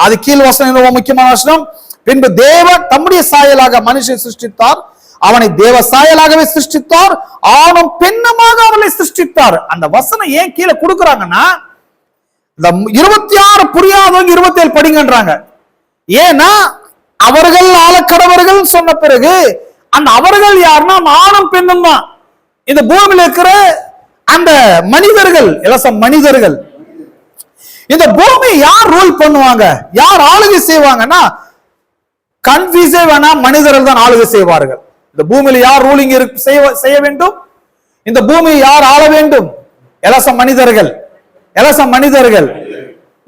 அது கீழ் வசனம் ரொம்ப முக்கியமான வசனம். பின்பு தேவன் தம்முடைய சாயலாக மனுஷனை சிருஷ்டித்தார், அவனை தேவ சாயலாகவே சிருஷ்டித்தார், ஆணும் பெண்ணுமாக அவளை சிருஷ்டித்தார். அந்த வசனம் ஏன் கீழே கொடுக்குறாங்கன்னா, இந்த 26 புரியாதவங்க 27 படிங்கன்றாங்க. ஏன்னா அவர்கள் ஆளக்கடவர்கள் சொன்ன பிறகு அந்த அவர்கள் யாருன்னா ஆணும் பெண்ணும் தான். இந்த பூமியில இருக்கிற அந்த மனிதர்கள், எல்லாம் மனிதர்கள். இந்த பூமி யார் ரூல் பண்ணுவாங்க, யார் ஆளுகை செய்வாங்கன்னா, கன்ஃபியூஸே வேணா, மனிதர்கள் தான் ஆளுகை செய்வார்கள். இந்த பூமியில யார் ரூலிங் செய்ய வேண்டும், இந்த பூமியை யார் ஆள வேண்டும்? எலசம் மனிதர்கள், எலசம் மனிதர்கள்,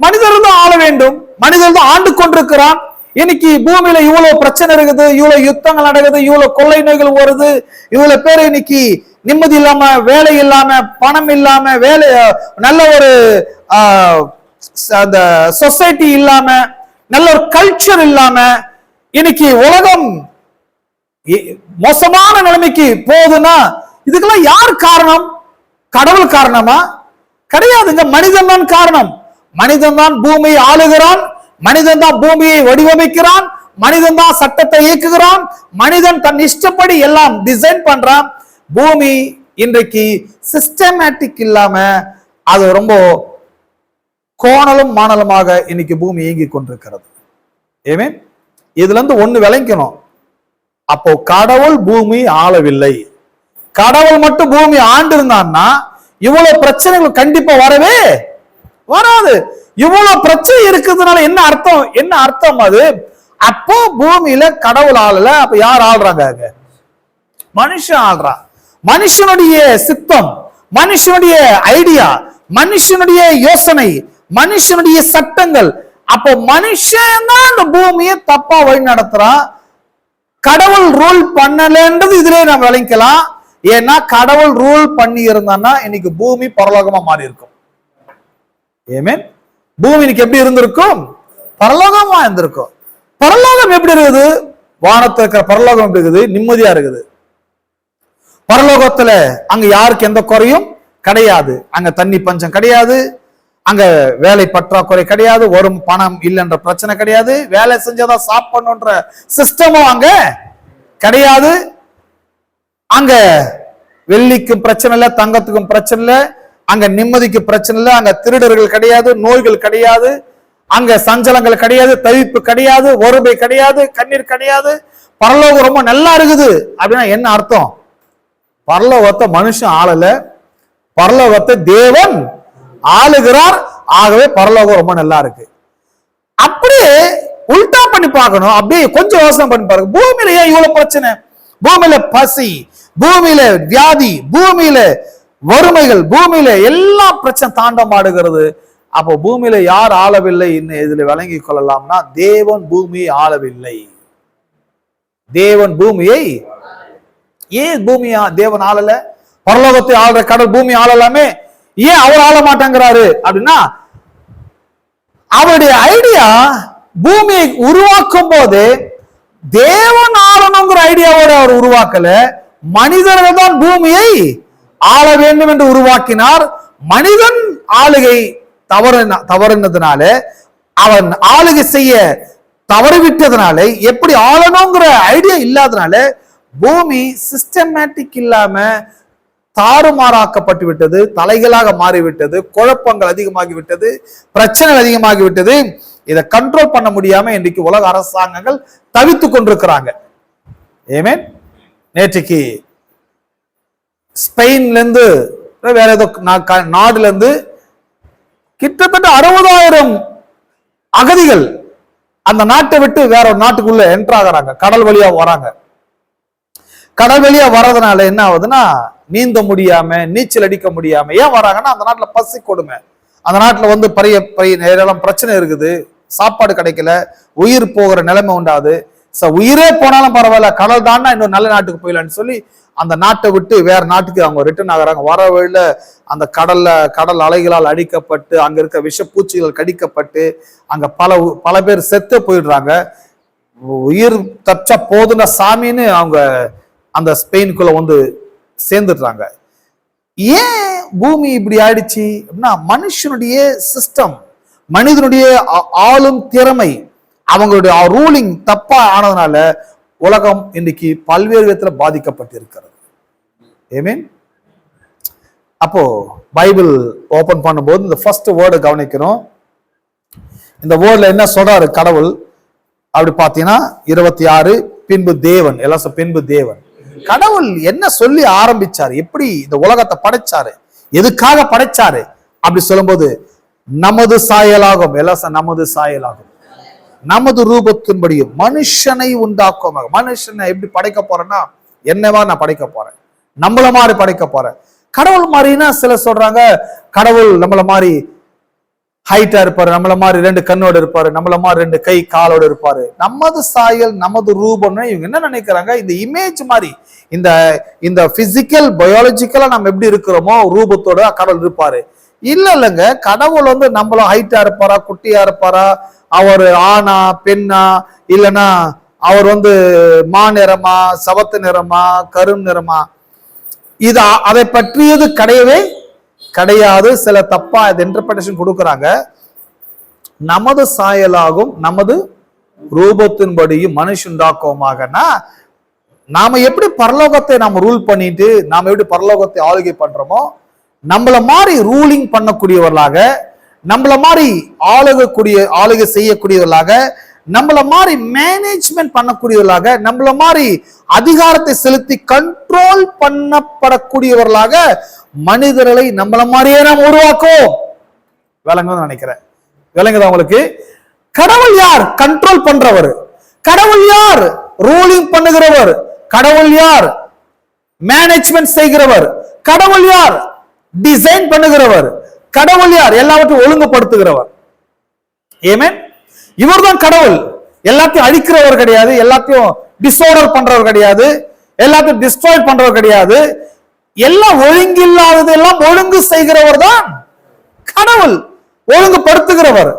மனிதர்கள் தான் ஆள வேண்டும். மனிதர்கள் தான் ஆண்டு கொண்டிருக்கிறான். இன்னைக்கு பூமியில இவ்வளவு பிரச்சனை இருக்குது, இவ்வளவு யுத்தங்கள் நடக்குது, இவ்வளவு கொள்ளை நோய்கள் வருது, இவ்வளவு பேர் இன்னைக்கு நிம்மதி இல்லாம, வேலை இல்லாம, பணம் இல்லாம, வேலை நல்ல ஒரு அந்த சொசைட்டி இல்லாம, நல்ல ஒரு கல்ச்சர் இல்லாம, இன்னைக்கு உலகம் மோசமான நிலைமைக்கு போகுதுன்னா இதுக்கெல்லாம் யார் காரணம்? கடவுள் காரணமா? கிடையாதுங்க, மனிதன் தான் காரணம். மனிதன் தான் பூமியை ஆளுகிறான், மனிதன் தான் பூமியை வடிவமைக்கிறான், மனிதன் தான் சட்டத்தை இயக்குகிறான், மனிதன் தன் இஷ்டப்படி எல்லாம் டிசைன் பண்றான். பூமி இன்றைக்கு சிஸ்டமேட்டிக் இல்லாம அது ரொம்ப கோணலும் மாணலுமாக இன்னைக்கு பூமி இயங்கி கொண்டிருக்கிறது. ஏமே இதுல இருந்து ஒண்ணு விளங்கணும். அப்போ கடவுள் பூமி ஆளவில்லை. கடவுள் மட்டும் பூமி ஆண்டு இருந்தான்னா இவ்வளவு பிரச்சனைகள் கண்டிப்பா வரவே வராது. இவ்வளவு பிரச்சனை இருக்கிறதுனால என்ன அர்த்தம்? என்ன அர்த்தம் அது? அப்போ பூமியில கடவுள் ஆளல, அப்ப யார் ஆள்றாங்க? மனுஷன் ஆள்றான். மனுஷனுடைய சித்தம், மனுஷனுடைய ஐடியா, மனுஷனுடைய யோசனை, மனுஷனுடைய சட்டங்கள். அப்போ மனுஷன் தான் அந்த பூமியை தப்பா வழி நடத்துறான். கடவுள் ரூல் பண்ணலன்றது இதுலயே நம்ம விளக்கலாம். ஏன்னா கடவுள் ரூல் பண்ணி இருந்தான்னா இன்னைக்கு பூமி பரலோகமா மாறி இருக்கும். ஏமேன். பூமி இன்னைக்கு எப்படி இருந்திருக்கும்? பரலோகமா இருந்திருக்கும். பரலோகம் எப்படி இருக்குது? வானத்துல இருக்கிற பரலோகம் எப்படி இருக்குது? நிம்மதியா இருக்குது. பரலோகத்துல அங்க யாருக்கு எந்த குறையும் கிடையாது. அங்க தண்ணி பஞ்சம் கிடையாது, அங்க வேலை பற்றாக்குறை கிடையாது, வரும் பணம் இல்லைன்ற பிரச்சனை கிடையாது, வேலை செஞ்சாதான் சாப்பிடணும்ன்ற சிஸ்டமும் அங்க கிடையாது. அங்க வெள்ளிக்கும் பிரச்சனை இல்லை, தங்கத்துக்கும் பிரச்சனை இல்லை, அங்க நிம்மதிக்கு பிரச்சனை இல்லை, அங்க திருடர்கள் கிடையாது, நோய்கள் கிடையாது, அங்க சஞ்சலங்கள் கிடையாது, தவிப்பு கிடையாது, ஒருமை கிடையாது, கண்ணீர் கிடையாது. பரலோகம் ரொம்ப நல்லா இருக்குது அப்படின்னா என்ன அர்த்தம்? பரலோகத்தை மனுஷன் ஆளல, பரலோகத்தை தேவன் ஆளுகிறார். ஆகவே பரலோகம் ரொம்ப நல்லா இருக்கு. அப்படியே உல்டா பண்ணி பார்க்கணும். அப்படியே கொஞ்சம் யோசனை பண்ணி பாருங்க. பூமியில ஏன் இவ்வளவு பிரச்சனை? பூமியில பசி, பூமியில வியாதி, பூமியில வறுமைகள், பூமியில எல்லா பிரச்சனை தாண்டமாடுகிறது. அப்போ பூமியில யார் ஆளவில்லை இதுல விளங்கி கொள்ளலாம்னா, தேவன் பூமியை ஆளவில்லை. தேவன் பூமியை, ஏன் பூமியா தேவன் ஆளல? பரலோகத்தை ஆளுற கடல் பூமி ஆளலாமே, ஏன் அவர் ஆள மாட்டேங்கிறாரு அப்படின்னா, அவருடைய ஐடியா பூமியை உருவாக்கும் போது தேவன் ஆளணுங்கிற ஐடியாவோட அவர் உருவாக்கல, மனிதர்கள் தான் பூமியை ஆள வேண்டும் என்று உருவாக்கினார். மனிதன் ஆளுகை தவறுனதுனால, அவன் ஆளுகை செய்ய தவறிவிட்டதுனால, எப்படி ஆளணுங்கிற ஐடியா இல்லாதனால பூமி சிஸ்டமேட்டிக் இல்லாம தாறுமாறாக்கப்பட்டு விட்டது, தலைகளாக மாறிவிட்டது, குழப்பங்கள் அதிகமாகிவிட்டது, பிரச்சனைகள் அதிகமாகிவிட்டது. இதை கண்ட்ரோல் பண்ண முடியாம இன்றைக்கு உலக அரசாங்கங்கள் தவித்துக் கொண்டிருக்கிறாங்க. ஏமேன். நேற்றுக்கு ஸ்பெயின்ல இருந்து வேற ஏதோ நாடுல இருந்து கிட்டத்தட்ட 60,000 அகதிகள் அந்த நாட்டை விட்டு வேற ஒரு நாட்டுக்குள்ள என்டர் ஆகிறாங்க, கடல் வழியா வராங்க. கடல் வழியா வர்றதுனால என்ன ஆகுதுன்னா, நீந்த முடியாம, நீச்சல் அடிக்க முடியாம, ஏன் வராங்கன்னா அந்த நாட்டுல பசி கொடுமை, அந்த நாட்டுல வந்து பெரிய பிரச்சனை இருக்குது, சாப்பாடு கிடைக்கல, உயிர் போகிற நிலைமை உண்டாது. உயிரே போனாலும் பரவாயில்ல, கடல் தாண்டா இன்னொரு நல்ல நாட்டுக்கு போயிடலான்னு சொல்லி அந்த நாட்டை விட்டு வேற நாட்டுக்கு அவங்க ரிட்டர்ன் ஆகுறாங்க. வர வழியில அந்த கடல் அலைகளால் அடிக்கப்பட்டு, அங்க இருக்க விஷப்பூச்சிகள் கடிக்கப்பட்டு, அங்க பல பேர் செத்து போயிடுறாங்க. உயிர் தச்சா போதுன சாமின்னு அவங்க அந்த ஸ்பெயினுக்குள்ள வந்து சேர்ந்துடுறாங்க. ஏன் பூமி இப்படி ஆயிடுச்சு அப்படின்னா, மனுஷனுடைய சிஸ்டம், மனிதனுடைய ஆளும் திறமை, அவங்களுடைய ரூலிங் தப்பா ஆனதுனால உலகம் இன்னைக்கு பல்வேறு விதத்துல பாதிக்கப்பட்டிருக்கிறது. ஆமென். அப்போ பைபிள் ஓபன் பண்ணும்போது இந்த ஃபர்ஸ்ட் வேர்டை கவனிக்கணும். இந்த வேர்ட்ல என்ன சொல்றாரு கடவுள் அப்படி பார்த்தீங்கன்னா 26 பின்பு தேவன், எல்லாம் பின்பு தேவன். கடவுள் என்ன சொல்லி ஆரம்பிச்சாரு, எப்படி இந்த உலகத்தை படைச்சாரு, எதுக்காக படைச்சாரு அப்படி சொல்லும்போது, நமது சாயலாகும், எல்லாம் நமது சாயலாகும், நமது ரூபத்தின்படியும் மனுஷனை உண்டாக்கும். மனுஷனை எப்படி படைக்க போறேன்னா, என்னவா நான் படைக்க போறேன், நம்மள மாதிரி படைக்க போறேன். கடவுள் மாதிரினா சில சொல்றாங்க, கடவுள் நம்மள மாதிரி ஹைட்டா இருப்பாரு, நம்மள மாதிரி 2 கண்ணோடு இருப்பாரு, நம்மள மாதிரி 2 கை காலோடு இருப்பாரு. நமது சாயல், நமது ரூபம்னு இவங்க என்ன நினைக்கிறாங்க, இந்த இமேஜ் மாதிரி, இந்த பிசிக்கல் பயாலஜிக்கலா நம்ம எப்படி இருக்கிறோமோ ரூபத்தோட கடவுள் இருப்பாரு. இல்லைங்க, கடவுள் வந்து நம்மளும் ஹைட்டா இருப்பாரா, குட்டியா இருப்பாரா, அவர் ஆணா பெண்ணா, இல்லைன்னா அவர் வந்து நிறமா, சவத்து நிறமா, கரும் நிறமா, இது அதை பற்றியது கிடையவே கிடையாது. சில தப்பா இது இன்டர்பிரேஷன் கொடுக்கறாங்க. நமது சாயலாகும், நமது ரூபத்தின்படியும் மனுஷுண்டாக்குவோமாகனா, நாம எப்படி பரலோகத்தை நாம ரூல் பண்ணிட்டு நாம எப்படி பரலோகத்தை ஆளுகை பண்றோமோ, நம்மள மாதிரி ரூலிங் பண்ணக்கூடியவர்களாக, நம்மள மாதிரி ஆளுகை செய்யக்கூடியவர்களாக, நம்மள மாதிரி மேனேஜ்மெண்ட் பண்ணக்கூடியவர்களாக, நம்மள மாதிரி அதிகாரத்தை செலுத்தி கண்ட்ரோல் பண்ணப்படக்கூடியவர்களாக மனிதர்களை நம்மள மாதிரியே நாம் உருவாக்குவோம். விளங்குன்னு நினைக்கிறேன். விளங்குதா உங்களுக்கு? கடவுள் யார்? கண்ட்ரோல் பண்றவர். கடவுள் யார்? ரூலிங் பண்ணுகிறவர். கடவுள் யார்? மேனேஜ்மெண்ட் செய்கிறவர். கடவுள் யார்? டிசைன் பண்ணுகிறவர். கடவுள் யார்? எல்லாவற்றையும் ஒழுங்குபடுத்துகிறவர். ஆமென். இவர்தான் கடவுள். எல்லாத்தையும் அழிக்கிறவர் கிடையாது, எல்லாத்தையும் டிஸ்ஆர்டர் பண்றவர் கிடையாது, எல்லாத்தையும் டிஸ்ட்ராய் பண்றவர் கிடையாது. எல்லாம் ஒழுங்கில்லாதது எல்லாம் ஒழுங்கு செய்கிறவர் தான் கடவுள். ஒழுங்குபடுத்துகிறவர்,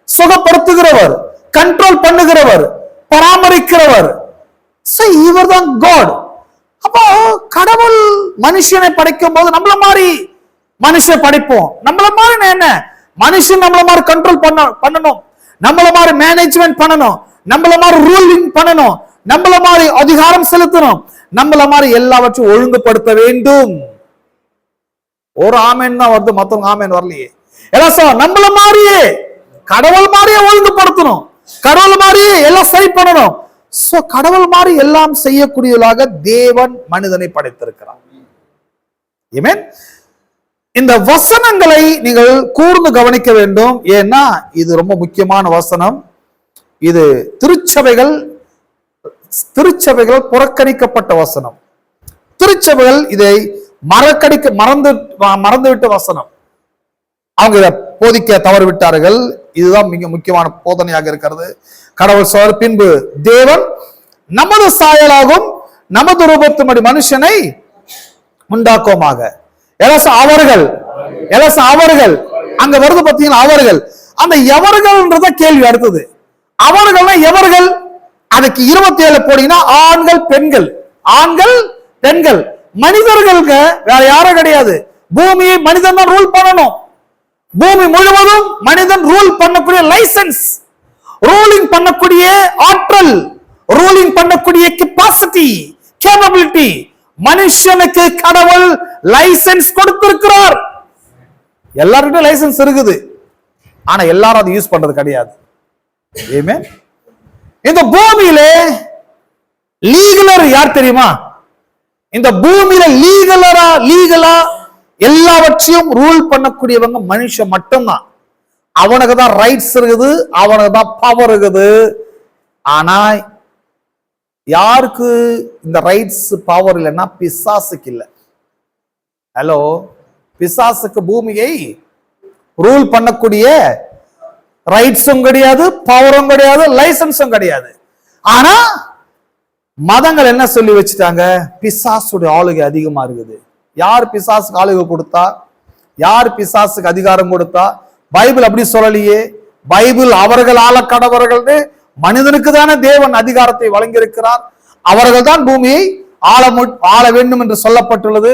சுகப்படுத்துகிறவர், கண்ட்ரோல் பண்ணுகிறவர், பராமரிக்கிறவர். இவர் தான் காட். அப்போ கடவுள் மனுஷனை படைக்கும் போது நம்மள மாதிரி மனுஷன் படைப்போம். நம்மள மாதிரி என்ன, மனுஷன் நம்மள மாதிரி கண்ட்ரோல் பண்ணணும், நம்மள மாதிரி மேனேஜ்மெண்ட் பண்ணணும், நம்மள மாதிரி ரூலிங் பண்ணணும், நம்மள மாதிரி அதிகாரம் செலுத்தணும், நம்மள மாதிரி எல்லாவற்றையும் ஒழுங்குபடுத்த வேண்டும். ஒரு ஆமேன் தான் வருது, மத்தவங்க ஆமேன் வரலையே. எல்லாம் நம்மள மாதிரியே கடவுள் மாதிரியே ஒழுங்குபடுத்தணும், கடவுள் மாதிரியே எல்லாம் சரி பண்ணணும். சோ கடவுள் மாதிரி எல்லாம் செய்யக்கூடியவர்களாக தேவன் மனிதனை படைத்திருக்கிறார். ஆமென். இந்த வசனங்களை நீங்கள் கூர்ந்து கவனிக்க வேண்டும். ஏன்னா இது ரொம்ப முக்கியமான வசனம். இது திருச்சபைகள் புறக்கணிக்கப்பட்ட வசனம். திருச்சபைகள் இதை மறந்துவிட்ட வசனம். அவங்க இதை போதிக்க தவறு விட்டார்கள். இதுதான் மிக முக்கியமான போதனையாக இருக்கிறது. கடவுள் சொல்ற, பின்பு தேவன் நமது சாயலாகும் நமது ரூபத்தின்படி மனுஷனை உண்டாக்குவோமாக. அவர்கள் அங்க வருது பார்த்தீங்கன்னா, அவர்கள். அந்த எவர்கள்ன்றத கேள்வி அடுத்தது. அவர்கள்னா எவர்கள்? அதுக்கு 27 போனீங்கன்னா ஆண்கள் பெண்கள், ஆண்கள் பெண்கள், மனிதர்களுக்கு வேற யாரும் கிடையாது. பூமியை மனிதன் தான் ரூல் பண்ணணும். பூமி முழுவதும் மனிதன் ரூல் பண்ணக்கூடிய லைசன்ஸ், ரூலிங் பண்ணக்கூடிய ஆற்றல், ரூலிங் பண்ணக்கூடிய கெபாசிட்டி, கேப்பபிலிட்டி மனுஷனுக்கு கடவுள் லைசன்ஸ் கொடுத்திருக்கிறார். எல்லாருக்கும் லைசன்ஸ் இருக்குது, ஆனா எல்லாரும் அதை யூஸ் பண்றது கிடையாது. ஆமென். இந்த பூமியில லீகலர் யார் தெரியுமா? இந்த பூமியில லீகலா எல்லாவற்றையும் ரூல் பண்ணக்கூடியவங்க மனுஷன் மட்டும்தான். அவனுக்கு தான் ரைட்ஸ் இருக்குது, அவனுக்கு தான் பவர் இருக்குது. ஆனா யாருக்கு இந்த ரைட்ஸ் பவர் இல்லைன்னா பிசாசுக்கு இல்லை. ஹலோ, பிசாசுக்கு பூமியை ரூல் பண்ணக்கூடிய ரைட்ஸும் கிடையாது, பவரும் கிடையாது, லைசன்ஸும் கிடையாது. ஆனா மதங்கள் என்ன சொல்லி வச்சுட்டாங்க? பிசாசுடைய ஆளுகை அதிகமா இருக்குது. யார் பிசாசுக்கு ஆளுகை கொடுத்தா? யார் பிசாசுக்கு அதிகாரம் கொடுத்தா? பைபிள் அப்படி சொல்லலையே. பைபிள் அவர்கள் ஆளக்கடவர்கள், மனிதனுக்கு தானே தேவன் அதிகாரத்தை வழங்கியிருக்கிறார். அவர்கள் தான் பூமியை ஆள வேண்டும் என்று சொல்லப்பட்டுள்ளது.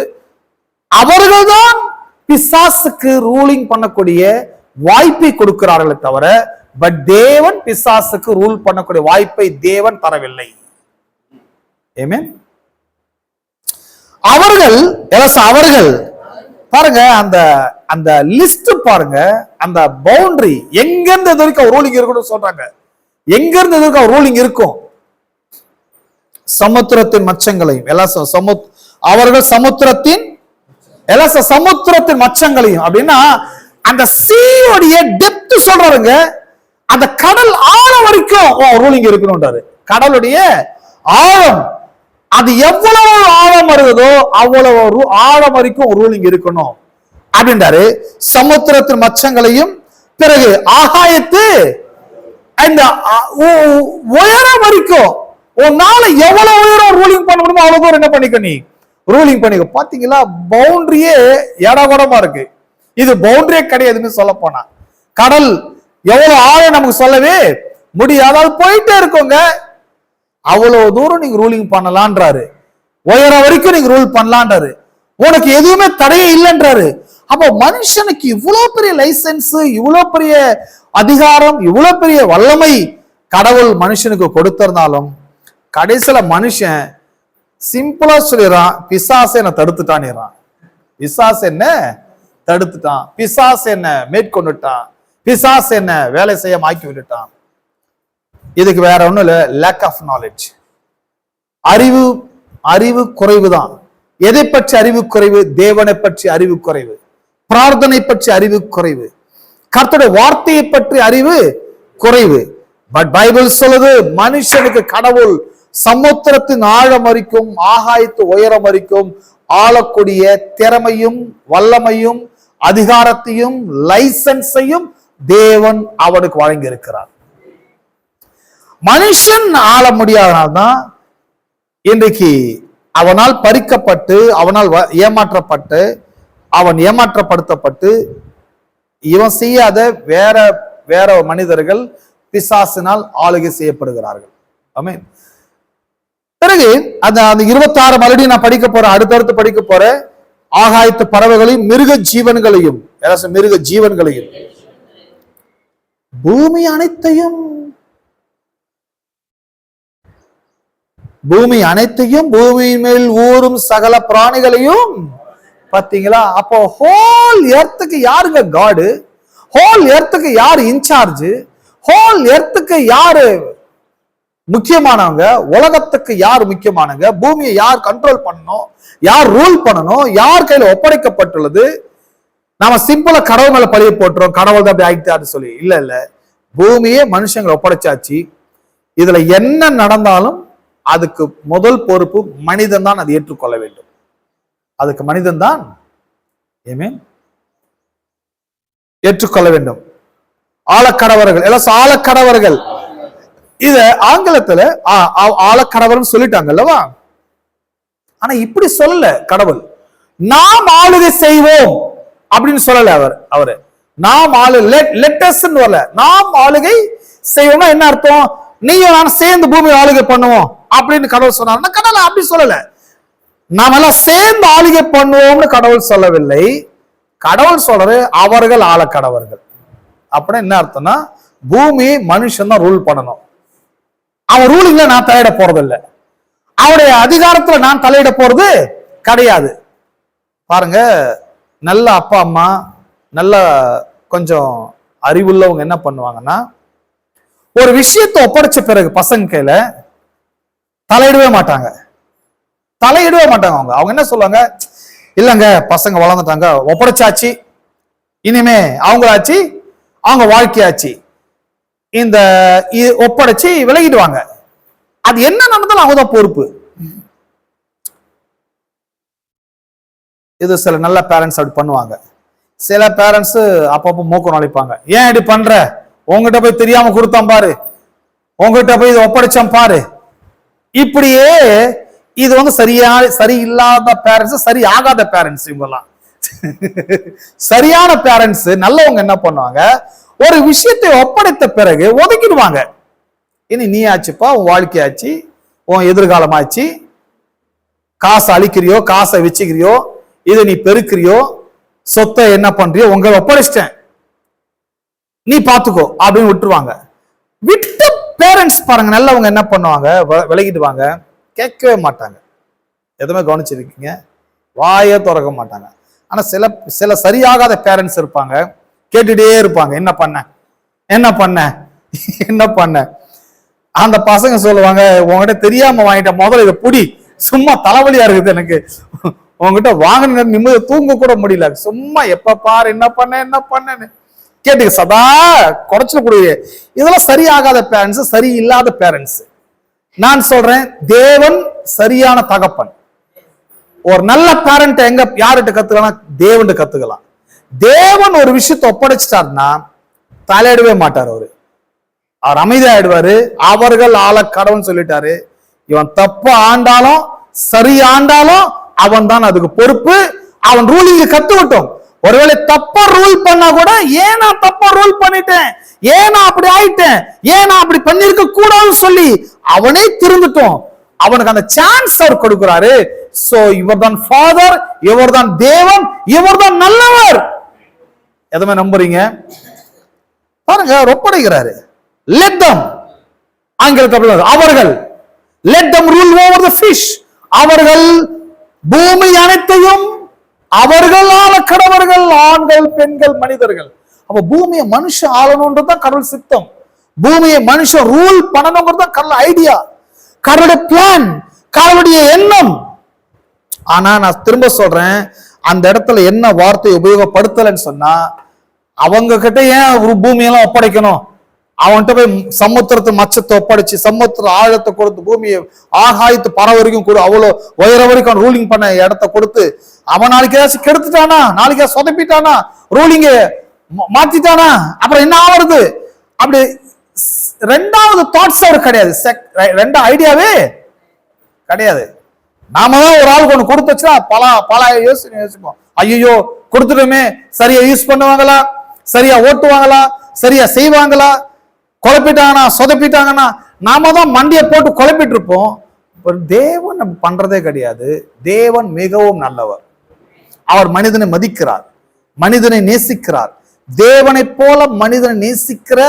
அவர்கள் தான் பிசாசுக்கு ரூலிங் பண்ணக்கூடிய வாய்ப்பை கொடுக்கிறார்களே தவிர, பட் தேவன் பிசாசுக்கு ரூல் பண்ணக்கூடிய வாய்ப்பை தேவன் தரவில்லை. ஆமென். அவர்கள் பாருங்க, அந்த லிஸ்ட் பாருங்க, அந்த பவுண்டரி எங்க இருந்து இது வரைக்கும் ரூலிங் இருக்குன்னு சொல்றாங்க. எங்க இருந்து இது வரைக்கும் ரூலிங் இருக்கும்? சமுத்திரத்தின் மச்சங்களையும் அவர்கள் சமுத்திரத்தின் மச்சங்களையும் அப்படின்னா அந்த சீயோடைய டெப்த் சொல்றாருங்க. அந்த கடல் ஆழம் வரைக்கும் ரூலிங் இருக்கணும்ன்றாரு. கடலுடைய ஆழம் அது எவ்வளவு ஆழம் வருதோ அவ்வளவு ஆழம் வரைக்கும் ரூலிங் இருக்கணும் அப்படின்றாரு. சமுத்திரத்தின் மச்சங்களையும், பிறகு ஆகாயத்து இந்த உயரம் வரைக்கும் உன்னால எவ்வளவு உயரம் ரூலிங் பண்ண முடியுமோ அவ்வளவு தூரம் என்ன பண்ணிக்க, நீ ரூலிங் பண்ணிக்க. பாத்தீங்களா, பவுண்டரியே ஏடாகூடமா இருக்கு. இது பவுண்டரியே கிடையாதுன்னு சொல்ல போனா. கடல் எவ்வளவு ஆழம் நமக்கு சொல்லவே முடியாது, அது போயிட்டே இருக்குங்க. அவ்வளவு தூரம் நீங்க ரூலிங் பண்ணலான்றாரு. உயரம் வரைக்கும் நீங்க ரூல் பண்ணலான்றாரு. உனக்கு எதுவுமே தடையே இல்லைன்றாரு. அப்போ மனுஷனுக்கு இவ்வளவு பெரிய லைசன்ஸ், இவ்வளவு பெரிய அதிகாரம், இவ்வளவு பெரிய வல்லமை கடவுள் மனுஷனுக்கு கொடுத்திருந்தாலும் கடைசியில மனுஷன் சிம்பிளா சொல்லிடுறான், பிசாசு என்ன தடுத்துட்டான். பிசாசு என்ன தடுத்துட்டான், பிசாசு என்ன மேற்கொண்டுட்டான், பிசாசு என்ன வேலை செய்ய ஆக்கி விட்டுட்டான். இதுக்கு வேற ஒண்ணும் இல்ல, லேக் ஆஃப் நாலேஜ். அறிவு குறைவு தான். எதை பற்றி அறிவு குறைவு? தேவனை பற்றி அறிவு குறைவு, பிரார்த்தனை பற்றி அறிவு குறைவு, கர்த்தருடைய வார்த்தையை பற்றி அறிவு குறைவு. பட் பைபிள் சொல்லுது, மனுஷனுக்கு கடவுள் சமுத்திரத்தின் ஆழம் வரைக்கும், ஆகாயத்து உயரம் வரைக்கும் ஆளக்கூடிய திறமையும் வல்லமையும் அதிகாரத்தையும் லைசன்ஸையும் தேவன் அவனுக்கு வழங்கி இருக்கிறார். மனுஷன் ஆள முடியாதனால்தான் இன்றைக்கு அவனால் பறிக்கப்பட்டு, அவனால் ஏமாற்றப்பட்டு, அவன் ஏமாற்றப்படுத்தப்பட்டு, இவன் செய்யாத வேற மனிதர்கள் பிசாசினால் ஆளுகை செய்யப்படுகிறார்கள். ஆமென். பிறகு அந்த 26 மறுபடியும் நான் படிக்க போறேன், அடுத்தடுத்து படிக்க போறேன். ஆகாயத்து பறவைகளையும் மிருக ஜீவன்களையும், மிருக ஜீவன்களையும், பூமி அனைத்தையும், பூமியின் மேல் ஊறும் சகல பிராணிகளையும். பாத்தீங்களா? அப்போ ஹோல் எர்த்துக்கு யாருங்க காடு? ஹோல் எர்த்துக்கு யாரு இன்சார்ஜ்? ஹோல் எர்த்துக்கு யாரு முக்கியமானவங்க? உலகத்துக்கு யார் முக்கியமானவங்க? பூமியை யார் கண்ட்ரோல் பண்ணணும், யார் ரூல் பண்ணணும், யார் கையில ஒப்படைக்கப்பட்டுள்ளது? நாம சிம்பிளா கடவுள் மேல பழிய போட்டுறோம், கடவுள் தான் அப்படி ஆகிட்டாரு சொல்லி. இல்ல, பூமியே மனுஷங்களை ஒப்படைச்சாச்சு. இதுல என்ன நடந்தாலும் அதுக்கு முதல் பொறுப்பு மனிதன் தான் அதை ஏற்றுக்கொள்ள வேண்டும். அதுக்கு மனிதன் தான் ஏற்றுக்கொள்ள வேண்டும். ஆழக்கடவர்கள் எல்லாம் ஆழக்கடவர்கள். இத ஆங்கிலத்துல ஆழக்கடவர்னு சொல்லிட்டாங்க அல்லவா? ஆனா இப்படி சொல்லல கடவுள். நாம் ஆளுகை செய்வோம் அப்படின்னு சொல்லல அவரு. நாம் லெட்டஸ்ன்னு வரல, நாம் ஆளுகை செய்வோம்னா என்ன அர்த்தம்? நீயும் நான் சேர்ந்து பூமி ஆளுகை பண்ணுவோம் அப்படின்னு கடவுள் சொன்னார். கடவுள் அப்படி சொல்லல. நாம எல்லாம் சேர்ந்து ஆளுகை பண்ணுவோம்னு கடவுள் சொல்லவில்லை. கடவுள் சொல்றது அவர்கள் ஆழக்கடவர்கள். அப்படின்னா என்ன அர்த்தம்னா, பூமி மனுஷன் தான் ரூல் பண்ணணும். அவன் ரூலிங்ல நான் தலையிட போறது இல்லை, அவருடைய அதிகாரத்துல நான் தலையிட போறது கிடையாது. பாருங்க, நல்ல அப்பா அம்மா, நல்ல கொஞ்சம் அறிவுள்ளவங்க என்ன பண்ணுவாங்கன்னா, ஒரு விஷயத்தை ஒப்படைச்ச பிறகு பசங்க கையில தலையிடவே மாட்டாங்க. அவங்க என்ன சொல்லுவாங்க, இல்லங்க பசங்க வளர்ந்துட்டாங்க, ஒப்படைச்சாச்சு, இனிமே அவங்களாச்சு, அவங்க வாழ்க்கையாச்சு, இந்த ஒப்படைச்சு விலகிடுவாங்க. அது என்ன நடந்தாலும் அவங்கதான் பொறுப்பு. இது சில நல்ல பேரண்ட்ஸ் அப்படி பண்ணுவாங்க. சில பேரண்ட்ஸ் அப்பப்போ மூக்க நுழைப்பாங்க. ஏன் இப்படி பண்ற? உங்ககிட்ட போய் தெரியாம கொடுத்தான் பாரு, உங்ககிட்ட போய் இதை ஒப்படைச்சான் பாரு. இப்படியே இது சரியில்லாத பேரண்ட்ஸ், சரி ஆகாத பேரண்ட்ஸ். இவங்கெல்லாம் சரியான பேரண்ட்ஸ் நல்லவங்க என்ன பண்ணுவாங்க, ஒரு விஷயத்தை ஒப்படைத்த பிறகு ஒதுக்கிடுவாங்க. இனி நீ ஆச்சுப்பா, உன் வாழ்க்கையாச்சு, உன் எதிர்காலம் ஆச்சு, காசை அழிக்கிறியோ, காசை வச்சுக்கிறியோ, இதை நீ பெருக்கிறியோ, சொத்தை என்ன பண்றியோ, உங்களை ஒப்படைச்சிட்டேன், நீ பாத்துக்கோ அப்படின்னு விட்டுருவாங்க. விட்ட பேரண்ட்ஸ் பாருங்க, நல்லவங்க என்ன பண்ணுவாங்க, விலகிடுவாங்க, கேட்கவே மாட்டாங்க. எதுவுமே கவனிச்சிருக்கீங்க, வாயே திறக்க மாட்டாங்க. ஆனா சில சரியாகாத பேரண்ட்ஸ் இருப்பாங்க, கேட்டுட்டே இருப்பாங்க, என்ன பண்ண. அந்த பசங்க சொல்லுவாங்க, உங்ககிட்ட தெரியாம வாங்கிட்ட, முதல்ல இதை புடி, சும்மா தலைவலியா இருக்குது எனக்கு, உங்ககிட்ட வாங்கின நிம்மதி தூங்க கூட முடியல, சும்மா எப்ப பாரு என்ன பண்ணு கேட்டு சதா குறைச்சல் கூடிய. இதெல்லாம் சரியாகாத பேரண்ட்ஸ், சரி இல்லாத பேரண்ட்ஸ். நான் சொல்றேன், தேவன் சரியான தகப்பன். ஒரு நல்ல பேரண்ட் எங்க யார்கிட்ட கத்துக்கலாம்? தேவன் கத்துக்கலாம். தேவன் ஒரு விஷயத்தை ஒப்படைச்சிட்டாருன்னா தலையிடவே மாட்டார். அவர் அமைதியாயிடுவாரு. அவர்கள் ஆழக்கடவுன்னு சொல்லிட்டாரு. இவன் தப்பு ஆண்டாலும் சரி ஆண்டாலும் அவன் தான் அதுக்கு பொறுப்பு. அவன் ரூலிங்க கத்துவிட்டோம். ஒருவேளை தப்பா ரூல் பண்ணா கூட, ஏன் நான் தப்பா ரூல் பண்ணிட்டேன், ஏன் நான் அப்படி ஆயிட்டேன், ஏன் நான் அப்படி பண்ணிருக்க கூடாதுன்னு சொல்லி அவனே திருந்துட்டோம். அவனுக்கு அந்த சான்ஸ் அவர் கொடுக்கிறாரு. சோ இவர் தான் ஃபாதர், இவர் தான் தேவன், இவர் தான் நல்லவர். எதுவுமே நம்புறீங்க பாருங்க, ஒப்படைக்கிறாரு. லெட் தம், ஆங்கிலத்தில் அவர்கள், let them rule over the fish. அவர்கள் பூமி அனைத்தையும் அவர்கள் ஆளக்கடவர்கள், ஆண்கள் பெண்கள் மனிதர்கள். அப்ப பூமியை மனுஷன் ஆளணும்ன்றதுதான் கடவுள் சித்தம். பூமியை மனுஷன் ரூல் பண்ணணுங்கிறது தான் கடவுள் ஐடியா, கடவுளுடைய பிளான், கடவுளுடைய எண்ணம். ஆனா நான் திரும்ப சொல்றேன், அந்த இடத்துல என்ன வார்த்தை உபயோகப்படுத்தலன்னு சொன்னா, அவங்க கிட்ட ஏன் பூமியெல்லாம் ஒப்படைக்கணும்? அவன்கிட்ட போய் சமுத்திரத்து மச்சத்தை ஒப்படைச்சு, சமுத்திர ஆழத்தை கொடுத்து, பூமியை ஆகாயத்து பறவை வரைக்கும் கொடு, அவ்வளோ உயர வரைக்கும் ரூலிங் பண்ண இடத்த கொடுத்து, அவன் நாளைக்கு ஏதாச்சும் கெடுத்துட்டானா, நாளைக்கு சொதப்பிட்டானா, ரூலிங்க மாத்திட்டானா, அப்புறம் என்ன ஆகுறது? அப்படி ரெண்டாவது தாட்ஸ் அவர் கிடையாது, ரெண்டு ஐடியாவே கிடையாது. நாம தான் ஒரு ஆளுக்கு ஒண்ணு கொடுத்து வச்சா பல யோசிப்போம். ஐயோ கொடுத்துட்டுமே, சரியா யூஸ் பண்ணுவாங்களா, சரியா ஓட்டுவாங்களா, சரியா செய்வாங்களா, குழப்பிட்டாங்கன்னா சொதப்பிட்டாங்கன்னா நாம தான் மண்டியை போட்டு குழப்பிட்டு இருப்போம். தேவன் பண்றதே கிடையாது. தேவன் மிகவும் நல்லவர். அவர் மனிதனை மதிக்கிறார், மனிதனை நேசிக்கிறார். தேவனை போல மனிதனை நேசிக்கிற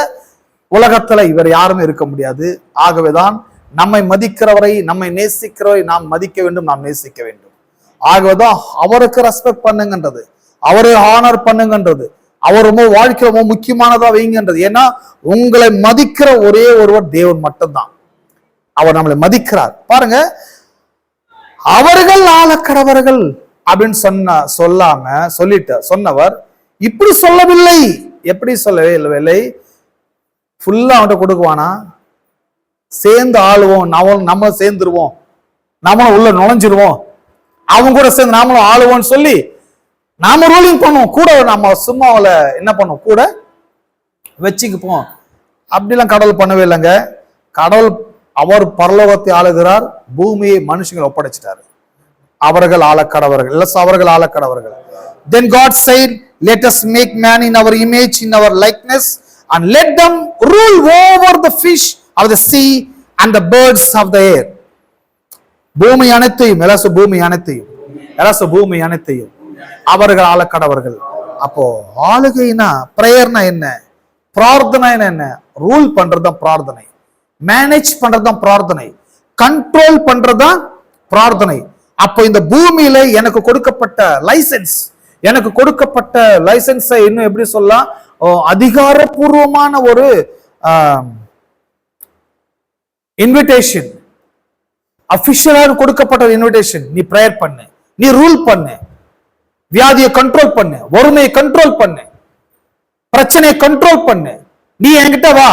உலகத்துல இவர் யாருமே இருக்க முடியாது. ஆகவேதான் நம்மை மதிக்கிறவரை, நம்மை நேசிக்கிறவரை நாம் மதிக்க வேண்டும், நாம் நேசிக்க வேண்டும். ஆகவேதான் அவருக்கு ரெஸ்பெக்ட் பண்ணுங்கன்றது, அவரை ஹானர் பண்ணுங்கன்றது, அவர் ரொம்ப வாழ்க்கை ரொம்ப முக்கியமானதா வைங்கன்றது. ஏன்னா உங்களை மதிக்கிற ஒரே ஒருவர் தேவன் மட்டும்தான். அவர் நம்மளை மதிக்கிறார். பாருங்க, அவர்கள் ஆளக்கடவர்கள் அப்படின்னு சொன்னவர் இப்படி சொல்லவில்லை. எப்படி சொல்லவே இல்லை, ஃபுல்லா அவன்கிட்ட கொடுக்குவானா, சேர்ந்து ஆளுவோம், நம்ம சேர்ந்துருவோம், நம்மளும் உள்ள நுழைஞ்சிருவோம் அவங்க கூட சேர்ந்து நாமளும் ஆளுவோம்னு சொல்லி நாம ரூலிங் பண்ணுவோம், கூட நம்ம சும்மா அவளை என்ன பண்ணுவோம், கூட வச்சுக்குப்போம். அப்படிலாம் கடவுள் பண்ணவே இல்லைங்க. கடவுள் அவர் பரலோகத்தை ஆளுகிறார், பூமியை மனுஷங்களை ஒப்படைச்சிட்டாரு. அவர்கள் ஆளக்கடவர்கள், இல்ல அவர்கள் ஆளக்கடவர்கள். Then God said, let us make man in our image, in our likeness, and let them rule over the fish of the sea and the birds of the air. பூமி அனைத்தையும், எல்லாசு பூமி அனைத்தையும், எல்லாசு பூமி அனைத்தையும் அவர்கள் ஆளக்கடவர்கள். அப்போ ஆளுகைனா பிரேயர்னா என்ன, பிரார்த்தனை என்ன, ரூல் பண்றதுதான் பிரார்த்தனை, மேனேஜ் பண்றதுதான் பிரார்த்தனை, கண்ட்ரோல் பண்றதுதான் பிரார்த்தனை. அப்போ இந்த பூமியில எனக்கு கொடுக்கப்பட்ட லைசன்ஸ், எனக்கு கொடுக்கப்பட்ட லைசன்ஸை இன்னும் எப்படி சொல்லலாம், அதிகாரப்பூர்வமான ஒரு இன்விடேஷன், அபிஷியலாக கொடுக்கப்பட்ட இன்விடேஷன். நீ பிரேயர் பண்ணு, நீ ரூல் பண்ணு, வியாதியை கண்ட்ரோல் பண்ணு, வறுமையை கண்ட்ரோல் பண்ணு, பிரச்சனையை கண்ட்ரோல் பண்ணு, நீ என்கிட்ட வா,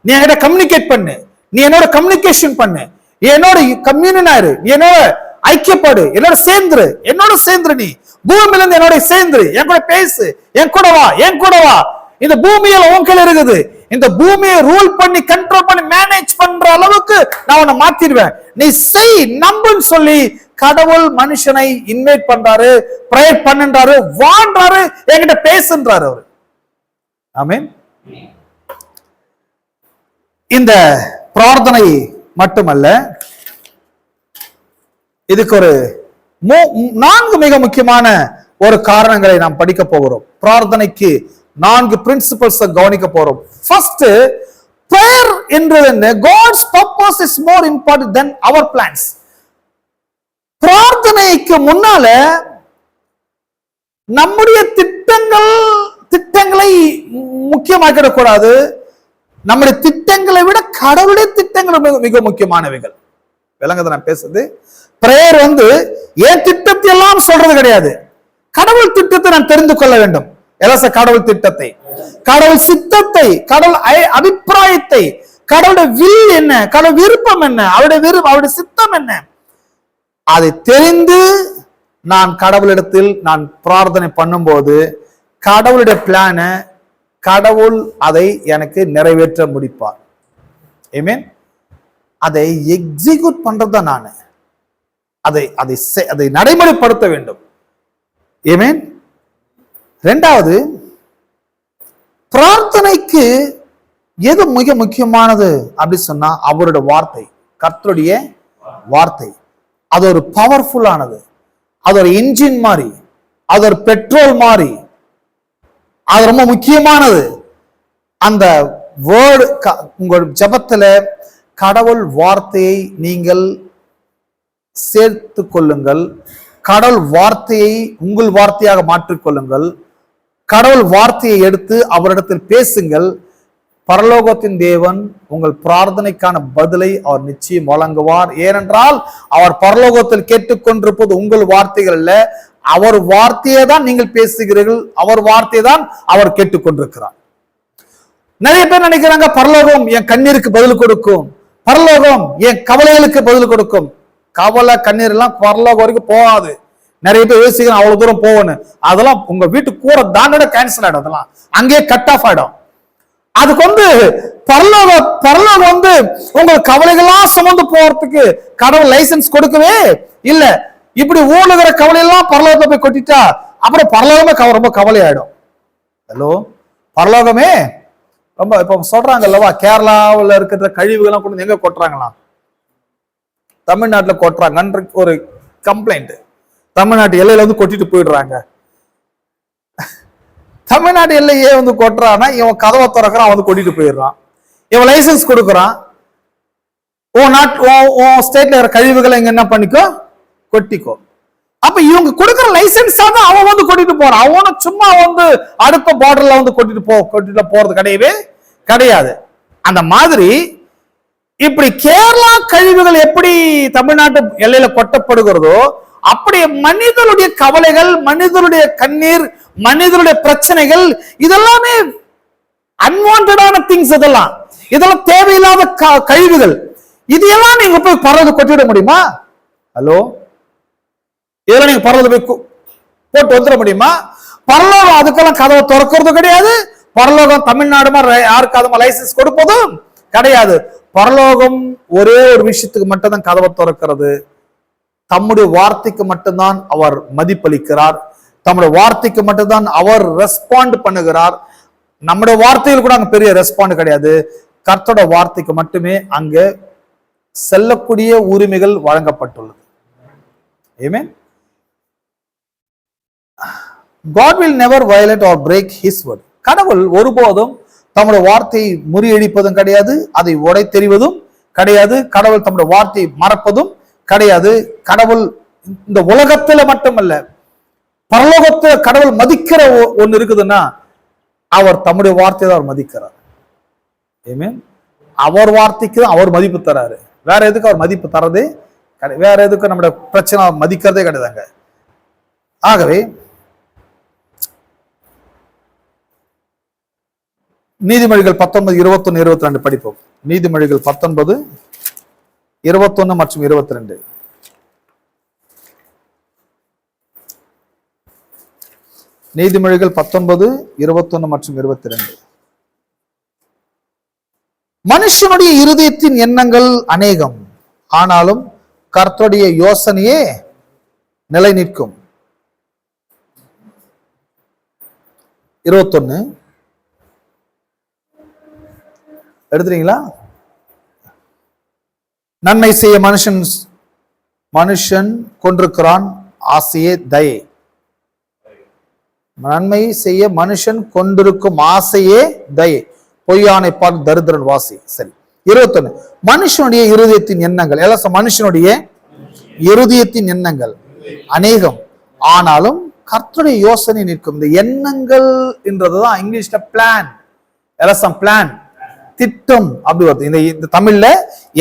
நீ என்கிட்ட கம்யூனிகேட் பண்ணு, நீ என்னோட கம்யூனிகேஷன் பண்ணு, என்னோட கம்யூனினாரு, என்னோட ஐக்கியப்படு, என்னோட சேர்ந்துரு, என்னோட சேர்ந்துரு, நீ பூமியில இருந்து என்னோட சேர்ந்துரு, என் கூட பேசு, என் கூட வா, என் கூட வா. இந்த பூமியில உன் கையில இருக்குது. இந்த பூமியை ரூல் பண்ணி கண்ட்ரோல் பண்ணி மேனேஜ் பண்ற அளவுக்கு நான் உன்னை மாத்திடுவேன், நீ செய் நம்புன்னு சொல்லி கடவுள் மனுஷனை இன்வைட் பண்றாரு, பிரேயர் பண்ணுன்றாரு, வான்றாரு, என்கிட்ட பேசுன்றாரு அவரு. ஆமென். இந்த பிரார்த்தனை மட்டுமல்ல, இதுக்கு ஒரு 4 மிக முக்கியமான ஒரு காரணங்களை நாம் படிக்க போகிறோம். பிரார்த்தனைக்கு 4 பிரின்சிபல்ஸ் கவனிக்க போறோம். ஃபர்ஸ்ட், பிரேயர் என்றது என்ன? God's purpose is more important than our plans. பிரார்த்தனைக்கு முன்னால நம்முடைய திட்டங்களை முக்கியமாக்கிடக்கூடாது. நம்முடைய திட்டங்களை விட கடவுளுடைய திட்டங்கள் மிக முக்கியமானவைகள். விளங்குது நான் பேசுறது? பிரேயர் என் திட்டத்தை எல்லாம் சொல்றது கிடையாது. கடவுள் திட்டத்தை நான் தெரிந்து கொள்ள வேண்டும். கடவுள் திட்டத்தை, கடவுள் சித்தத்தை, கடவுள் அபிப்பிராயத்தை, கடவுளுடைய வில் என்ன, கடவுள் விருப்பம் என்ன, அவருடைய சித்தம் என்ன, அதை தெரிந்து நான் கடவுளிடத்தில் நான் பிரார்த்தனை பண்ணும்போது கடவுளுடைய பிளான கடவுள் அதை எனக்கு நிறைவேற்ற முடிப்பார். ஆமென். அதை எக்ஸிக்யூட் பண்றதுதான் நான், அதை நடைமுறைப்படுத்த வேண்டும். ஆமென். இரண்டாவது, பிரார்த்தனைக்கு எது மிக முக்கியமானது அப்படி சொன்னா அவருடைய வார்த்தை, கர்த்தருடைய வார்த்தை. அது ஒரு பவர்ஃபுல்லானது, அது ஒரு இன்ஜின் மாதிரி, அது ஒரு பெட்ரோல் மாதிரி, அது ரொம்ப முக்கியமானது. அந்த வேர்டு உங்கள் ஜபத்துல கடவுள் வார்த்தையை நீங்கள் சேர்த்து கொள்ளுங்கள். கடவுள் வார்த்தையை உங்கள் வார்த்தையாக மாற்றிக்கொள்ளுங்கள். கடவுள் வார்த்தையை எடுத்து அவரிடத்தில் பேசுங்கள். பரலோகத்தின் தேவன் உங்கள் பிரார்த்தனைக்கான பதிலை அவர் நிச்சயம் வழங்குவார். ஏனென்றால் அவர் பரலோகத்தில் கேட்டுக்கொண்டிருப்பது உங்கள் வார்த்தைகள் அல்ல, அவர் வார்த்தையை தான் நீங்கள் பேசுகிறீர்கள், அவர் வார்த்தையை தான் அவர் கேட்டுக்கொண்டிருக்கிறார். நிறைய பேர் நினைக்கிறாங்க பரலோகம் என் கண்ணீருக்கு பதில் கொடுக்கும், பரலோகம் என் கவலைகளுக்கு பதில் கொடுக்கும். கவலை கண்ணீர் எல்லாம் பரலோகம் வரைக்கும் போகாது. நிறைய பேர் யோசிக்கிறேன் அவ்வளவு தூரம் போகணும், அதெல்லாம் உங்க வீட்டு கூட தாண்டோட கேன்சல் ஆயிடும், அதெல்லாம் அங்கேயே கட் ஆஃப் ஆயிடும். அதுக்கு பரலோகம் உங்கள் கவலைகள்லாம் சுமந்து போறதுக்கு கடவுள் லைசன்ஸ் கொடுக்கவே இல்ல. இப்படி ஊழுகிற கவலை எல்லாம் பரலோகத்தை போய் கொட்டிட்டா அப்புறம் பரலோகமே ரொம்ப கவலை ஆயிடும். ஹலோ, பரலோகமே ரொம்ப இப்ப சொல்றாங்க அல்லவா, கேரளாவில் இருக்கிற கழிவுகள்லாம் கொண்டு எங்க கொட்டுறாங்களாம், தமிழ்நாட்டுல கொட்டுறாங்க. ஒரு கம்ப்ளைண்ட், தமிழ்நாட்டு எல்லையில கொட்டிட்டு போயிடுறாங்க. தமிழ்நாடு எல்லையே கொட்டுறான்னா இவன் கதவை திறக்கிறான், அவன் கொட்டிட்டு போயிடுறான். இவன் லைசன்ஸ் கொடுக்குறான், உன் ஸ்டேட்ல இருக்கிற கழிவுகளை இங்க என்ன பண்ணிக்கோ, கொட்டிக்கோ. அப்ப இவங்க கொடுக்குற லைசன்ஸா தான் அவன் கொட்டிட்டு போறான். அவன சும்மா அடுத்த பார்டர்ல கொட்டிட்டு போறது கிடையவே கிடையாது. அந்த மாதிரி இப்படி கேரளா கழிவுகள் எப்படி தமிழ்நாட்டு எல்லையில கொட்டப்படுகிறதோ அப்படி மனிதனுடைய கவலைகள், மனிதனுடைய கண்ணீர், மனிதனுடைய பிரச்சனைகள், இதெல்லாமே அன்வான்டான திங்ஸ். இதெல்லாம் தேவையில்லாத கழிவுகள். இதையெல்லாம் நீங்க போய் பறந்து கொட்டிட முடியுமா? ஹலோ, இதெல்லாம் நீங்க பரலோகத்தை போய் போட்டு வந்துட முடியுமா? பரலோகம் அதுக்கெல்லாம் கதவை திறக்கிறது கிடையாது. பரலோகம் தமிழ்நாடு மாதிரி யாருக்காவது லைசன்ஸ் கொடுப்பதும் கிடையாது. பரலோகம் ஒரே ஒரு விஷயத்துக்கு மட்டும்தான் கதவை திறக்கிறது. தம்முடைய வார்த்தைக்கு மட்டும்தான் அவர் மதிப்பளிக்கிறார். தம்முடைய வார்த்தைக்கு மட்டும்தான் அவர் ரெஸ்பாண்ட் பண்ணுகிறார். நம்முடைய வார்த்தையில் கூட அங்க பெரிய ரெஸ்பாண்ட் கிடையாது. கர்த்தரோட வார்த்தைக்கு மட்டுமே அங்க செல்லக்கூடிய உரிமைகள் வழங்கப்பட்டுள்ளது. ஆமென். God will never violate or break his word. கடவுள் ஒருபோதும் தம்முடைய வார்த்தையை முறியடிப்பதும் கிடையாது, அதை உடை தெரிவதும் கிடையாது. கடவுள் தம்முடைய வார்த்தையை மறப்பதும் கிடையாது. கடவுள் இந்த உலகத்துல மட்டுமல்ல, பரலோகத்துல கடவுள் மதிக்கிற ஒண்ணு இருக்குதுன்னா அவர் தம்முடைய வார்த்தையை தான் அவர் மதிக்கிறார். ஆமென். அவர் வார்த்தைக்கு அவர் மதிப்பு தராரு. வேற எதுக்கு அவர் மதிப்பு தரது? வேற எதுக்கு நம்முடைய பிரச்சனை மதிக்கிறதே கிடையாதுங்க. ஆகவே நீதிமொழிகள் 19, 21, 22 படிப்போம். நீதிமொழிகள் 19, 21 மற்றும் 22. நீதிமொழிகள் 19, 21 மற்றும் 22. மனுஷனுடைய இருதயத்தின் எண்ணங்கள் அநேகம், ஆனாலும் கர்த்தருடைய யோசனையே நிலை நிற்கும். 21 எடுத்துறீங்களா? நன்மை செய்ய மனுஷன் கொண்டிருக்கிறான், ஆசையே தயை. நன்மை செய்ய மனுஷன் கொண்டிருக்கும் ஆசையே தயை, பொய்யானை பார்த்து தரித்திரன் வாசி. சரி. 21 மனுஷனுடைய இருதயத்தின் எண்ணங்கள், எல்லாம் மனுஷனுடைய இருதயத்தின் எண்ணங்கள் அநேகம், ஆனாலும் கர்த்தருடைய யோசனை நிற்கும். இந்த எண்ணங்கள் என்றதுதான் இங்கிலீஷ்ல பிளான், எல்லாம் பிளான், திட்டம் அப்படி வருது. இந்த தமிழ்ல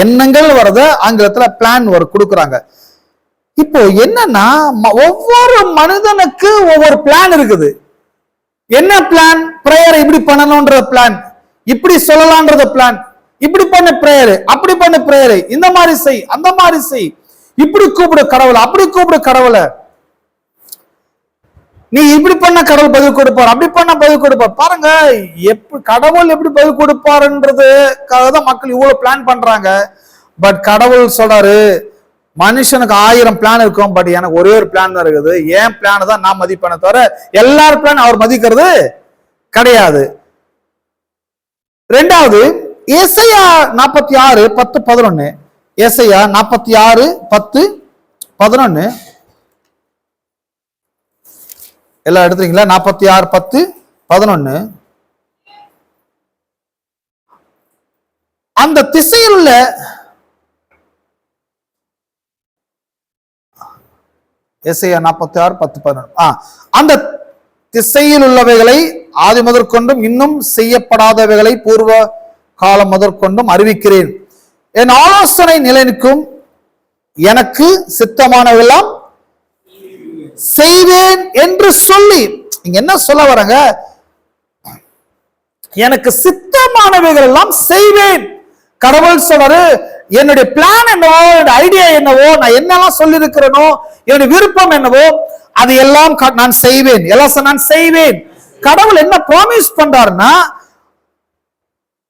எண்ணங்கள் வரத, ஆங்கிலத்துல பிளான் கொடுக்குறாங்க. இப்போ என்னன்னா, ஒவ்வொரு மனிதனுக்கு ஒவ்வொரு பிளான் இருக்குது. என்ன பிளான்? பிரேயர் இப்படி பண்ணணும்ன்ற பிளான், இப்படி சொல்லலாம்ன்றது பிளான், இப்படி பண்ண பிரேயர், அப்படி பண்ண பிரேயர், இந்த மாதிரி செய், அந்த மாதிரி செய், இப்படி கூப்பிடு கடவுளை, அப்படி கூப்பிடு கடவுளை, நீ இப்படி பண்ண கடவுள் பதில் கொடுப்பார், அப்படி பண்ண பதில் கொடுப்பார். பாருங்க, கடவுள் எப்படி பதில் கொடுப்பாருன்றதுக்காக தான் மக்கள் இவ்வளவு பிளான் பண்றாங்க. பட் கடவுள் சொல்றாரு, மனுஷனுக்கு 1000 பிளான் இருக்கும், பட் எனக்கு ஒரே ஒரு பிளான் தான் இருக்குது. ஏன் பிளான் தான் நான் மதிப்பேன தவிர எல்லாரும் பிளான் அவர் மதிக்கிறது கிடையாது. ரெண்டாவது, ஏசாயா 46, 10, 11. ஏசாயா 46, 10, 11 எல்லாம் எடுத்துறீங்களா? 46, 10, 11. அந்த திசையில் உள்ள ஏசாயா 46, 10, 11. அந்த திசையில் உள்ளவைகளை ஆதி முதற்கொண்டும் இன்னும் செய்யப்படாதவைகளை பூர்வ காலம் முதற்கொண்டும் அறிவிக்கிறேன். என் ஆலோசனை நிலைநிற்கும், எனக்கு சித்தமானவெல்லாம் செய்வேன் என்று சொல்லி. இங்க என்ன சொல்ல வரங்க? எனக்கு சித்தமானவைகள் எல்லாம் செய்வேன். கடவுள் சொல்றாரு, என்னுடைய பிளான் என்னவோ, என்னுடைய ஐடியா என்னவோ, நான் என்னெல்லாம் சொல்லி இருக்கிறேனோ, என்னுடைய விருப்பம் என்னவோ, அது எல்லாம் நான் செய்வேன். எல்லாம் நான் செய்வேன். கடவுள் என்ன ப்ராமிஸ் பண்றாருன்னா,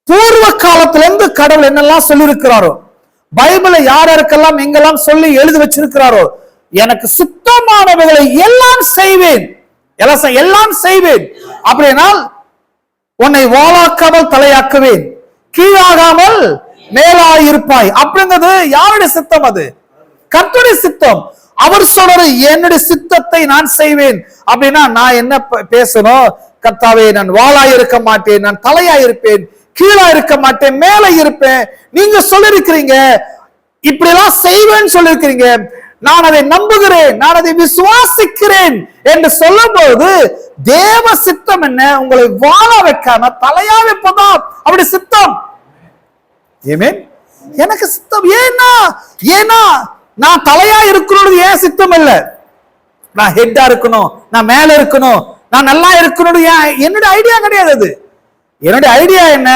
பூர்வ காலத்துல இருந்து கடவுள் என்னெல்லாம் சொல்லி இருக்கிறாரோ, பைபிளை யார் யாருக்கெல்லாம் எங்கெல்லாம் சொல்லி எழுதி வச்சிருக்கிறாரோ, எனக்கு சுத்தமானவைகளை எல்லாம் செய்வேன், எல்லாம் செய்வேன். அப்படினால் உன்னை வாளாக்காமல் தலையாக்குவேன், கீழாகாமல் மேலாயிருப்பாய். அப்படிங்கிறது யாருடைய சித்தம்? அது கர்த்தருடைய சித்தம். அவர் சொல்றாரு, என்னுடைய சித்தத்தை நான் செய்வேன். அப்படின்னா நான் என்ன பேசணும்? கர்த்தாவே, நான் வாளாய் இருக்க மாட்டேன், நான் தலையாய் இருப்பேன், கீழா இருக்க மாட்டேன், மேல இருப்பேன். நீங்க சொல்லிருக்கிறீங்க, இப்படி எல்லாம் செய்வேன்னு சொல்லிருக்கிறீங்க, நான் அதை நம்புகிறேன், நான் அதை விசுவாசிக்கிறேன் என்று சொல்லும் போது தேவ சித்தம் என்ன? உங்களை வாழ வைக்காம தலையா வைப்பதா அப்படி சித்தம். ஆமென். எனக்கு சித்தம் ஏன்னா நான் தலையா இருக்கணும். ஏன் சித்தம் இல்ல? நான் ஹெட்டா இருக்கணும், நான் மேல இருக்கணும், நான் நல்லா இருக்கணும். என்னுடைய ஐடியா கிடையாது அது. என்னுடைய ஐடியா என்ன?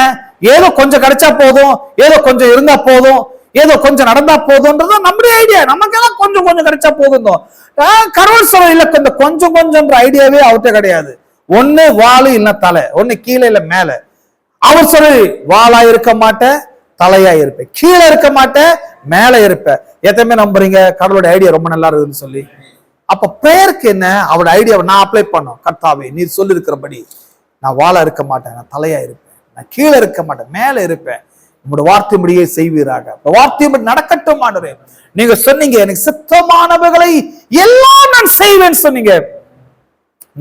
ஏதோ கொஞ்சம் கிடைச்சா போதும், ஏதோ கொஞ்சம் இருந்தா போதும், ஏதோ கொஞ்சம் நடந்தா போதும்ன்றது நம்முடைய ஐடியா. நமக்கெல்லாம் கொஞ்சம் கொஞ்சம் கிடைச்சா போதும். கடவுள் சொல்ல இல்ல, கொஞ்சம் கொஞ்சம்ன்ற ஐடியாவே அவர்கிட்ட கிடையாது. ஒண்ணு வாழு இல்ல தலை, ஒண்ணு கீழே இல்ல மேல. அவர் சொல்லி வாளா இருக்க மாட்டேன், தலையா இருப்பேன், கீழே இருக்க மாட்டேன், மேல இருப்பேன். எத்தனை நம்புறீங்க கடவுளோட ஐடியா ரொம்ப நல்லா இருக்குதுன்னு சொல்லி? அப்ப பிரேயருக்கு என்ன, அவரோட ஐடியாவை நான் அப்ளை பண்ணோம். கர்த்தாவே நீர் சொல்லி இருக்கிறபடி நான் வாழா இருக்க மாட்டேன், நான் தலையா இருப்பேன், நான் கீழே இருக்க மாட்டேன், மேல இருப்பேன், உங்களோட வார்த்தைப்படியே செய்வீராக, வார்த்தைப்படி நடக்கட்டும் ஆண்டவரே. நீங்க சொன்னீங்க எனக்கு சித்தமானவைகளை எல்லாம் நான் செய்வேன் சொன்னீங்க.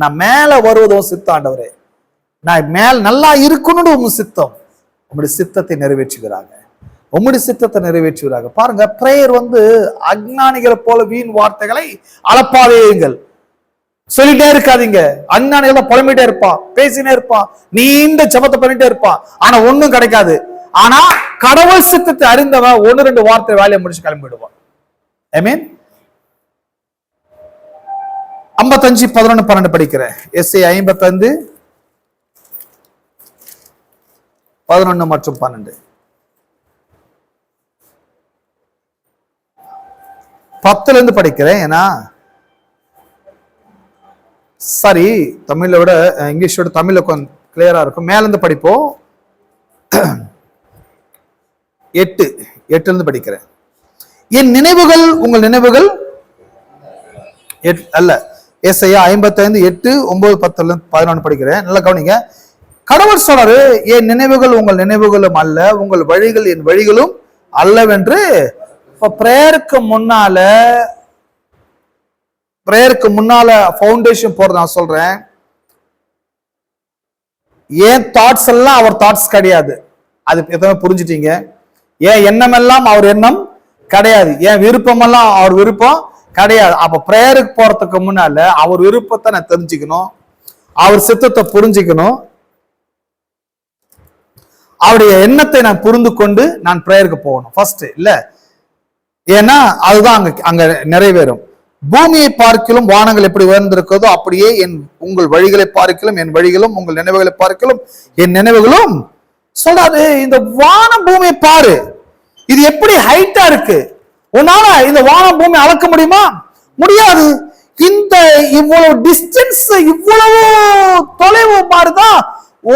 நான் மேல வருவதும் சித்தம் ஆண்டவரே, நான் மேல் நல்லா இருக்கணும்னு உங்க சித்தம். உங்களுடைய சித்தத்தை நிறைவேற்றுகிறாங்க, உங்களுடைய சித்தத்தை நிறைவேற்றுகிறாங்க. பாருங்க, பிரேயர் அஞ்ஞானிகளை போல வீண் வார்த்தைகளை அளப்பாதேயுங்கள். சொல்லிட்டே இருக்காதீங்க. அஞ்ஞானிகள் புலம்பிட்டே இருப்பான், பேசினே இருப்பான், நீண்ட ஜெபத்தை பண்ணிட்டே இருப்பான், ஆனா ஒண்ணும் கிடைக்காது. ஆனா கடவுள் சித்தத்தை அறிந்தவன் 1-2 வார்த்தை வேலையை முடிச்சு கிளம்பிடுவான். ஆமென். 55, 11, 12 படிக்கிறேன். எஸ்ஐ 55, 11 மற்றும் 12. 10ல இருந்து படிக்கிறேன். ஏன்னா சரி, தமிழை விட இங்கிலீஷோட தமிழ்ல கொஞ்சம் கிளியரா இருக்கும். மேல இருந்து படிப்போம். 8ல இருந்து படிக்கிறேன். என் நினைவுகள் உங்கள் நினைவுகள் அல்ல. ஏசாயா 55, 8, 9, 10 11 படிக்கிறேன். நல்லா கவனிங்க. கடவுள் சொல்றாரு, என் நினைவுகள் உங்கள் நினைவுகளும் அல்ல, உங்கள் வழிகள் என் வழிகளும் அல்லவென்று. பிரேயருக்கு முன்னால ஃபவுண்டேஷன் போறது நான் சொல்றேன். ஏன் தாட்ஸ் எல்லாம் அவர் தாட்ஸ் கிடையாது, அது எதாவது புரிஞ்சுட்டீங்க? ஏன் எண்ணம் எல்லாம் அவர் எண்ணம் கிடையாது, ஏன் விருப்பம் எல்லாம் அவர் விருப்பம் கிடையாது. அப்ப பிரேயருக்கு போறதுக்கு முன்னால அவர் விருப்பத்தை நான் தெரிஞ்சுக்கணும், அவர் சித்தத்தை புரிஞ்சுக்கணும், அவருடைய எண்ணத்தை நான் புரிந்து கொண்டு நான் பிரேயருக்கு போகணும் ஃபர்ஸ்ட் இல்ல. ஏன்னா அதுதான் அங்க நிறைவேறும். பூமியை பார்க்கிலும் வானங்கள் எப்படி உயர்ந்திருக்கிறதோ அப்படியே உங்கள் வழிகளை பார்க்கிலும் என் வழிகளும், உங்கள் நினைவுகளை பார்க்கிலும் என் நினைவுகளும். சொல்றாரு, இந்த வானம் பூமியை பாரு, இது எப்படி ஹைட்டா இருக்கு, உன்னால இந்த வானம் பூமி அளக்க முடியுமா? முடியாது. இந்த இவ்வளவு டிஸ்டன்ஸ், இவ்வளவு தொலைவு மாதிரிதான்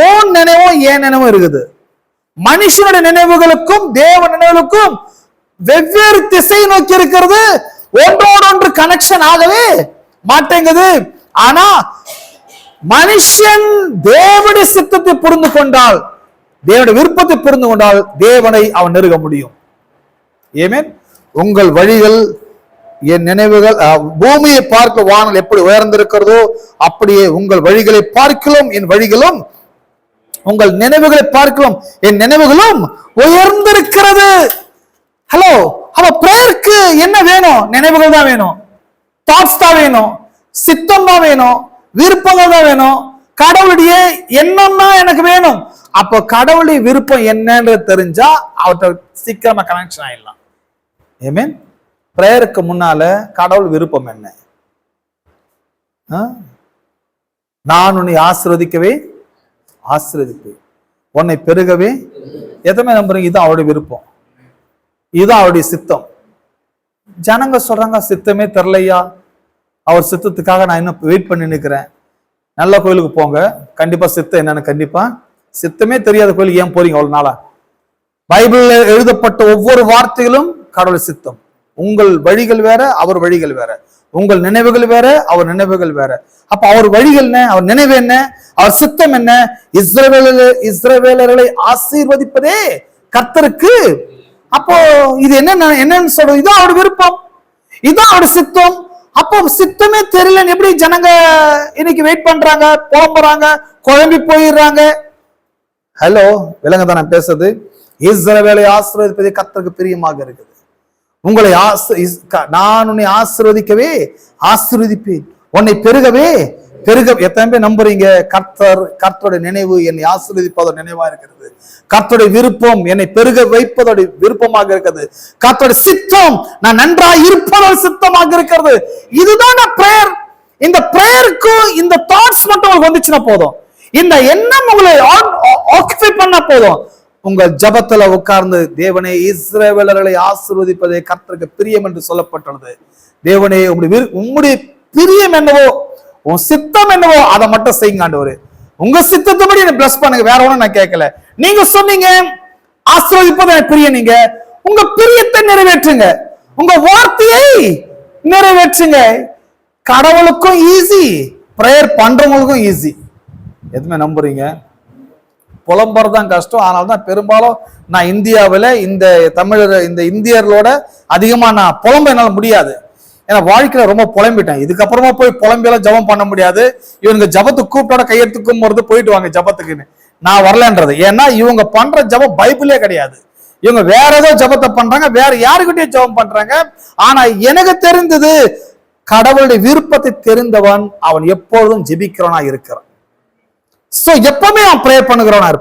ஓன் நினைவும் என் நினைவும் இருக்குது. மனுஷனுடைய நினைவுகளுக்கும் தேவ நினைவுகளுக்கும் வெவ்வேறு திசை நோக்கி இருக்கிறது, ஒன்றோடொன்று கனெக்ஷன் ஆகவே மாட்டேங்குது. ஆனா மனுஷன் தேவனுடைய சித்தத்தை புரிந்து கொண்டால், தேவனுடைய விருப்பத்தை புரிந்து கொண்டால் தேவனை அவன் நெருங்க முடியும். ஆமென். உங்கள் வழிகள் என் நினைவுகள், பூமியை பார்க்க வானல் எப்படி உயர்ந்திருக்கிறதோ அப்படியே உங்கள் வழிகளை பார்க்கலாம் என் வழிகளும், உங்கள் நினைவுகளை பார்க்கலாம் என் நினைவுகளும் உயர்ந்திருக்கிறது. ஹலோ, அப்ப பிரேயருக்கு என்ன வேணும்? நினைவுகள் தான் வேணும், தாட்ஸ் தான் வேணும், சித்தம் தான் வேணும், விருப்பங்கள் தான் வேணும், கடவுளுடைய எண்ணம் தான் எனக்கு வேணும். அப்ப கடவுளுடைய விருப்பம் என்னன்றது தெரிஞ்சா அவர்கிட்ட சீக்கிரமா கனெக்ஷன் ஆயிடலாம். ஆமென். பிரேயருக்கு முன்னால கடவுள் விருப்பம் என்ன? நான் உன்னை ஆசீர்வதிக்கவே ஆசீர்வதிப்பேன், உன்னை பெருகவே. எத்தனை நம்புறீங்க? இதுதான் அவருடைய விருப்பம், இதுதான் அவருடைய சித்தம். ஜனங்க சொல்றாங்க சித்தமே தெரியலையா, அவர் சித்தத்துக்காக நான் இன்னும் வெயிட் பண்ணி நிற்கிறேன். நல்ல கோயிலுக்கு போங்க, கண்டிப்பா சித்தம் என்னன்னு கண்டிப்பா. சித்தமே தெரியாத கோயிலுக்கு ஏன் போறீங்க அவ்வளவு நாளா? பைபிள்ல எழுதப்பட்ட ஒவ்வொரு வார்த்தைகளும் கடவுள் சித்தம். உங்கள் வழிகள் வேற, அவர் வழிகள் வேற, உங்கள் நினைவுகள் வேற, அவர் நினைவுகள் வேற. அப்ப அவர் வழிகள் என்ன, அவர் நினைவு என்ன, அவர் சித்தம் என்ன? இஸ்ரவேலர்களை ஆசீர்வதிப்பதே கர்த்தருக்கு. அப்போ இது என்னன்னு சொல்றது? இதான் அவருடைய விருப்பம், இதான் அவருடைய சித்தம். அப்போ சித்தமே தெரியலன்னு எப்படி ஜனங்க இன்னைக்கு வெயிட் பண்றாங்க, புலம்புறாங்க, குழம்பி போயிடுறாங்க? ஹலோ, விலங்க தான் நான் பேசுறது. இஸ்ரவேலை ஆசீர்வதிப்பதே கர்த்தருக்கு பிரியமாக இருக்குது. உங்களை நான் உன்னை ஆசீர்வதிக்கவே ஆசீர்வதிப்பேன், உன்னை பெருகவே பெருக. எத்தனை பேர் நம்புறீங்க? கர்த்தருடைய நினைவு என்னை ஆசீர்வதிப்பதோட நினைவா இருக்கிறது, கர்த்தருடைய விருப்பம் என்னை பெருக வைப்பதோட விருப்பமாக இருக்கிறது, கர்த்தருடைய சித்தம் நான் நன்றாக இருப்பதோட சித்தமாக இருக்கிறது. இதுதான் பிரேயர். இந்த பிரேயருக்கு இந்த தாட்ஸ் மட்டும் உங்களுக்கு வந்துச்சுன்னா போதும், இந்த எண்ணம் உங்களை ஆக்குபை பண்ண போதும், உங்கள் ஜபத்துல உட்கார்ந்து, தேவனே இஸ்ரவேலர்களை ஆசீர்வதிப்பதே கர்த்தருக்கு பிரியம் என்று சொல்லப்பட்டுள்ளது. தேவனே உம்முடைய பிரியம் என்னவோ, உன் சித்தம் என்னவோ அதை மட்டும் செய்யுங்க ஆண்டவரே. உங்க சித்தத்தபடி என்ன பிளஸ் பண்ணுங்க, வேற ஒண்ணும் நான் கேட்கல. நீங்க சொன்னீங்க ஆசீர்வதிப்பது எனக்கு பிரியம், நீங்க உங்க பிரியத்தை நிறைவேற்றுங்க, உங்க வார்த்தையை நிறைவேற்றுங்க. கடவுளுக்கும் ஈஸி, பிரேயர் பண்றவங்களுக்கும் ஈஸி. எதுவுமே நம்புறீங்க? புலம்புறதுதான் கஷ்டம். ஆனால்தான் பெரும்பாலும் நான் இந்தியாவில் இந்த தமிழர் இந்த இந்தியர்களோட அதிகமா நான் புலம்ப என்னால முடியாது. ஏன்னா வாழ்க்கையில ரொம்ப புலம்பிட்டேன். இதுக்கப்புறமா போய் புலம்பியெல்லாம் ஜபம் பண்ண முடியாது. இவங்க ஜபத்துக்கு கூப்பிட்டோட கையெழுத்துக்கும் போறது போயிட்டு வாங்க ஜபத்துக்குன்னு நான் வரலன்றது. ஏன்னா இவங்க பண்ற ஜபம் பைபிளே கிடையாது. இவங்க வேற ஏதோ ஜபத்தை பண்றாங்க, வேற யாருக்கிட்டே ஜபம் பண்றாங்க. ஆனா எனக்கு தெரிந்தது, கடவுளுடைய விருப்பத்தை தெரிந்தவன் அவன் எப்பொழுதும் ஜெபிக்கிறவனா இருக்கிறான். சோ எப்பவுமே அவன் ப்ரே பண்ணுகிறவனா இருப்பான்.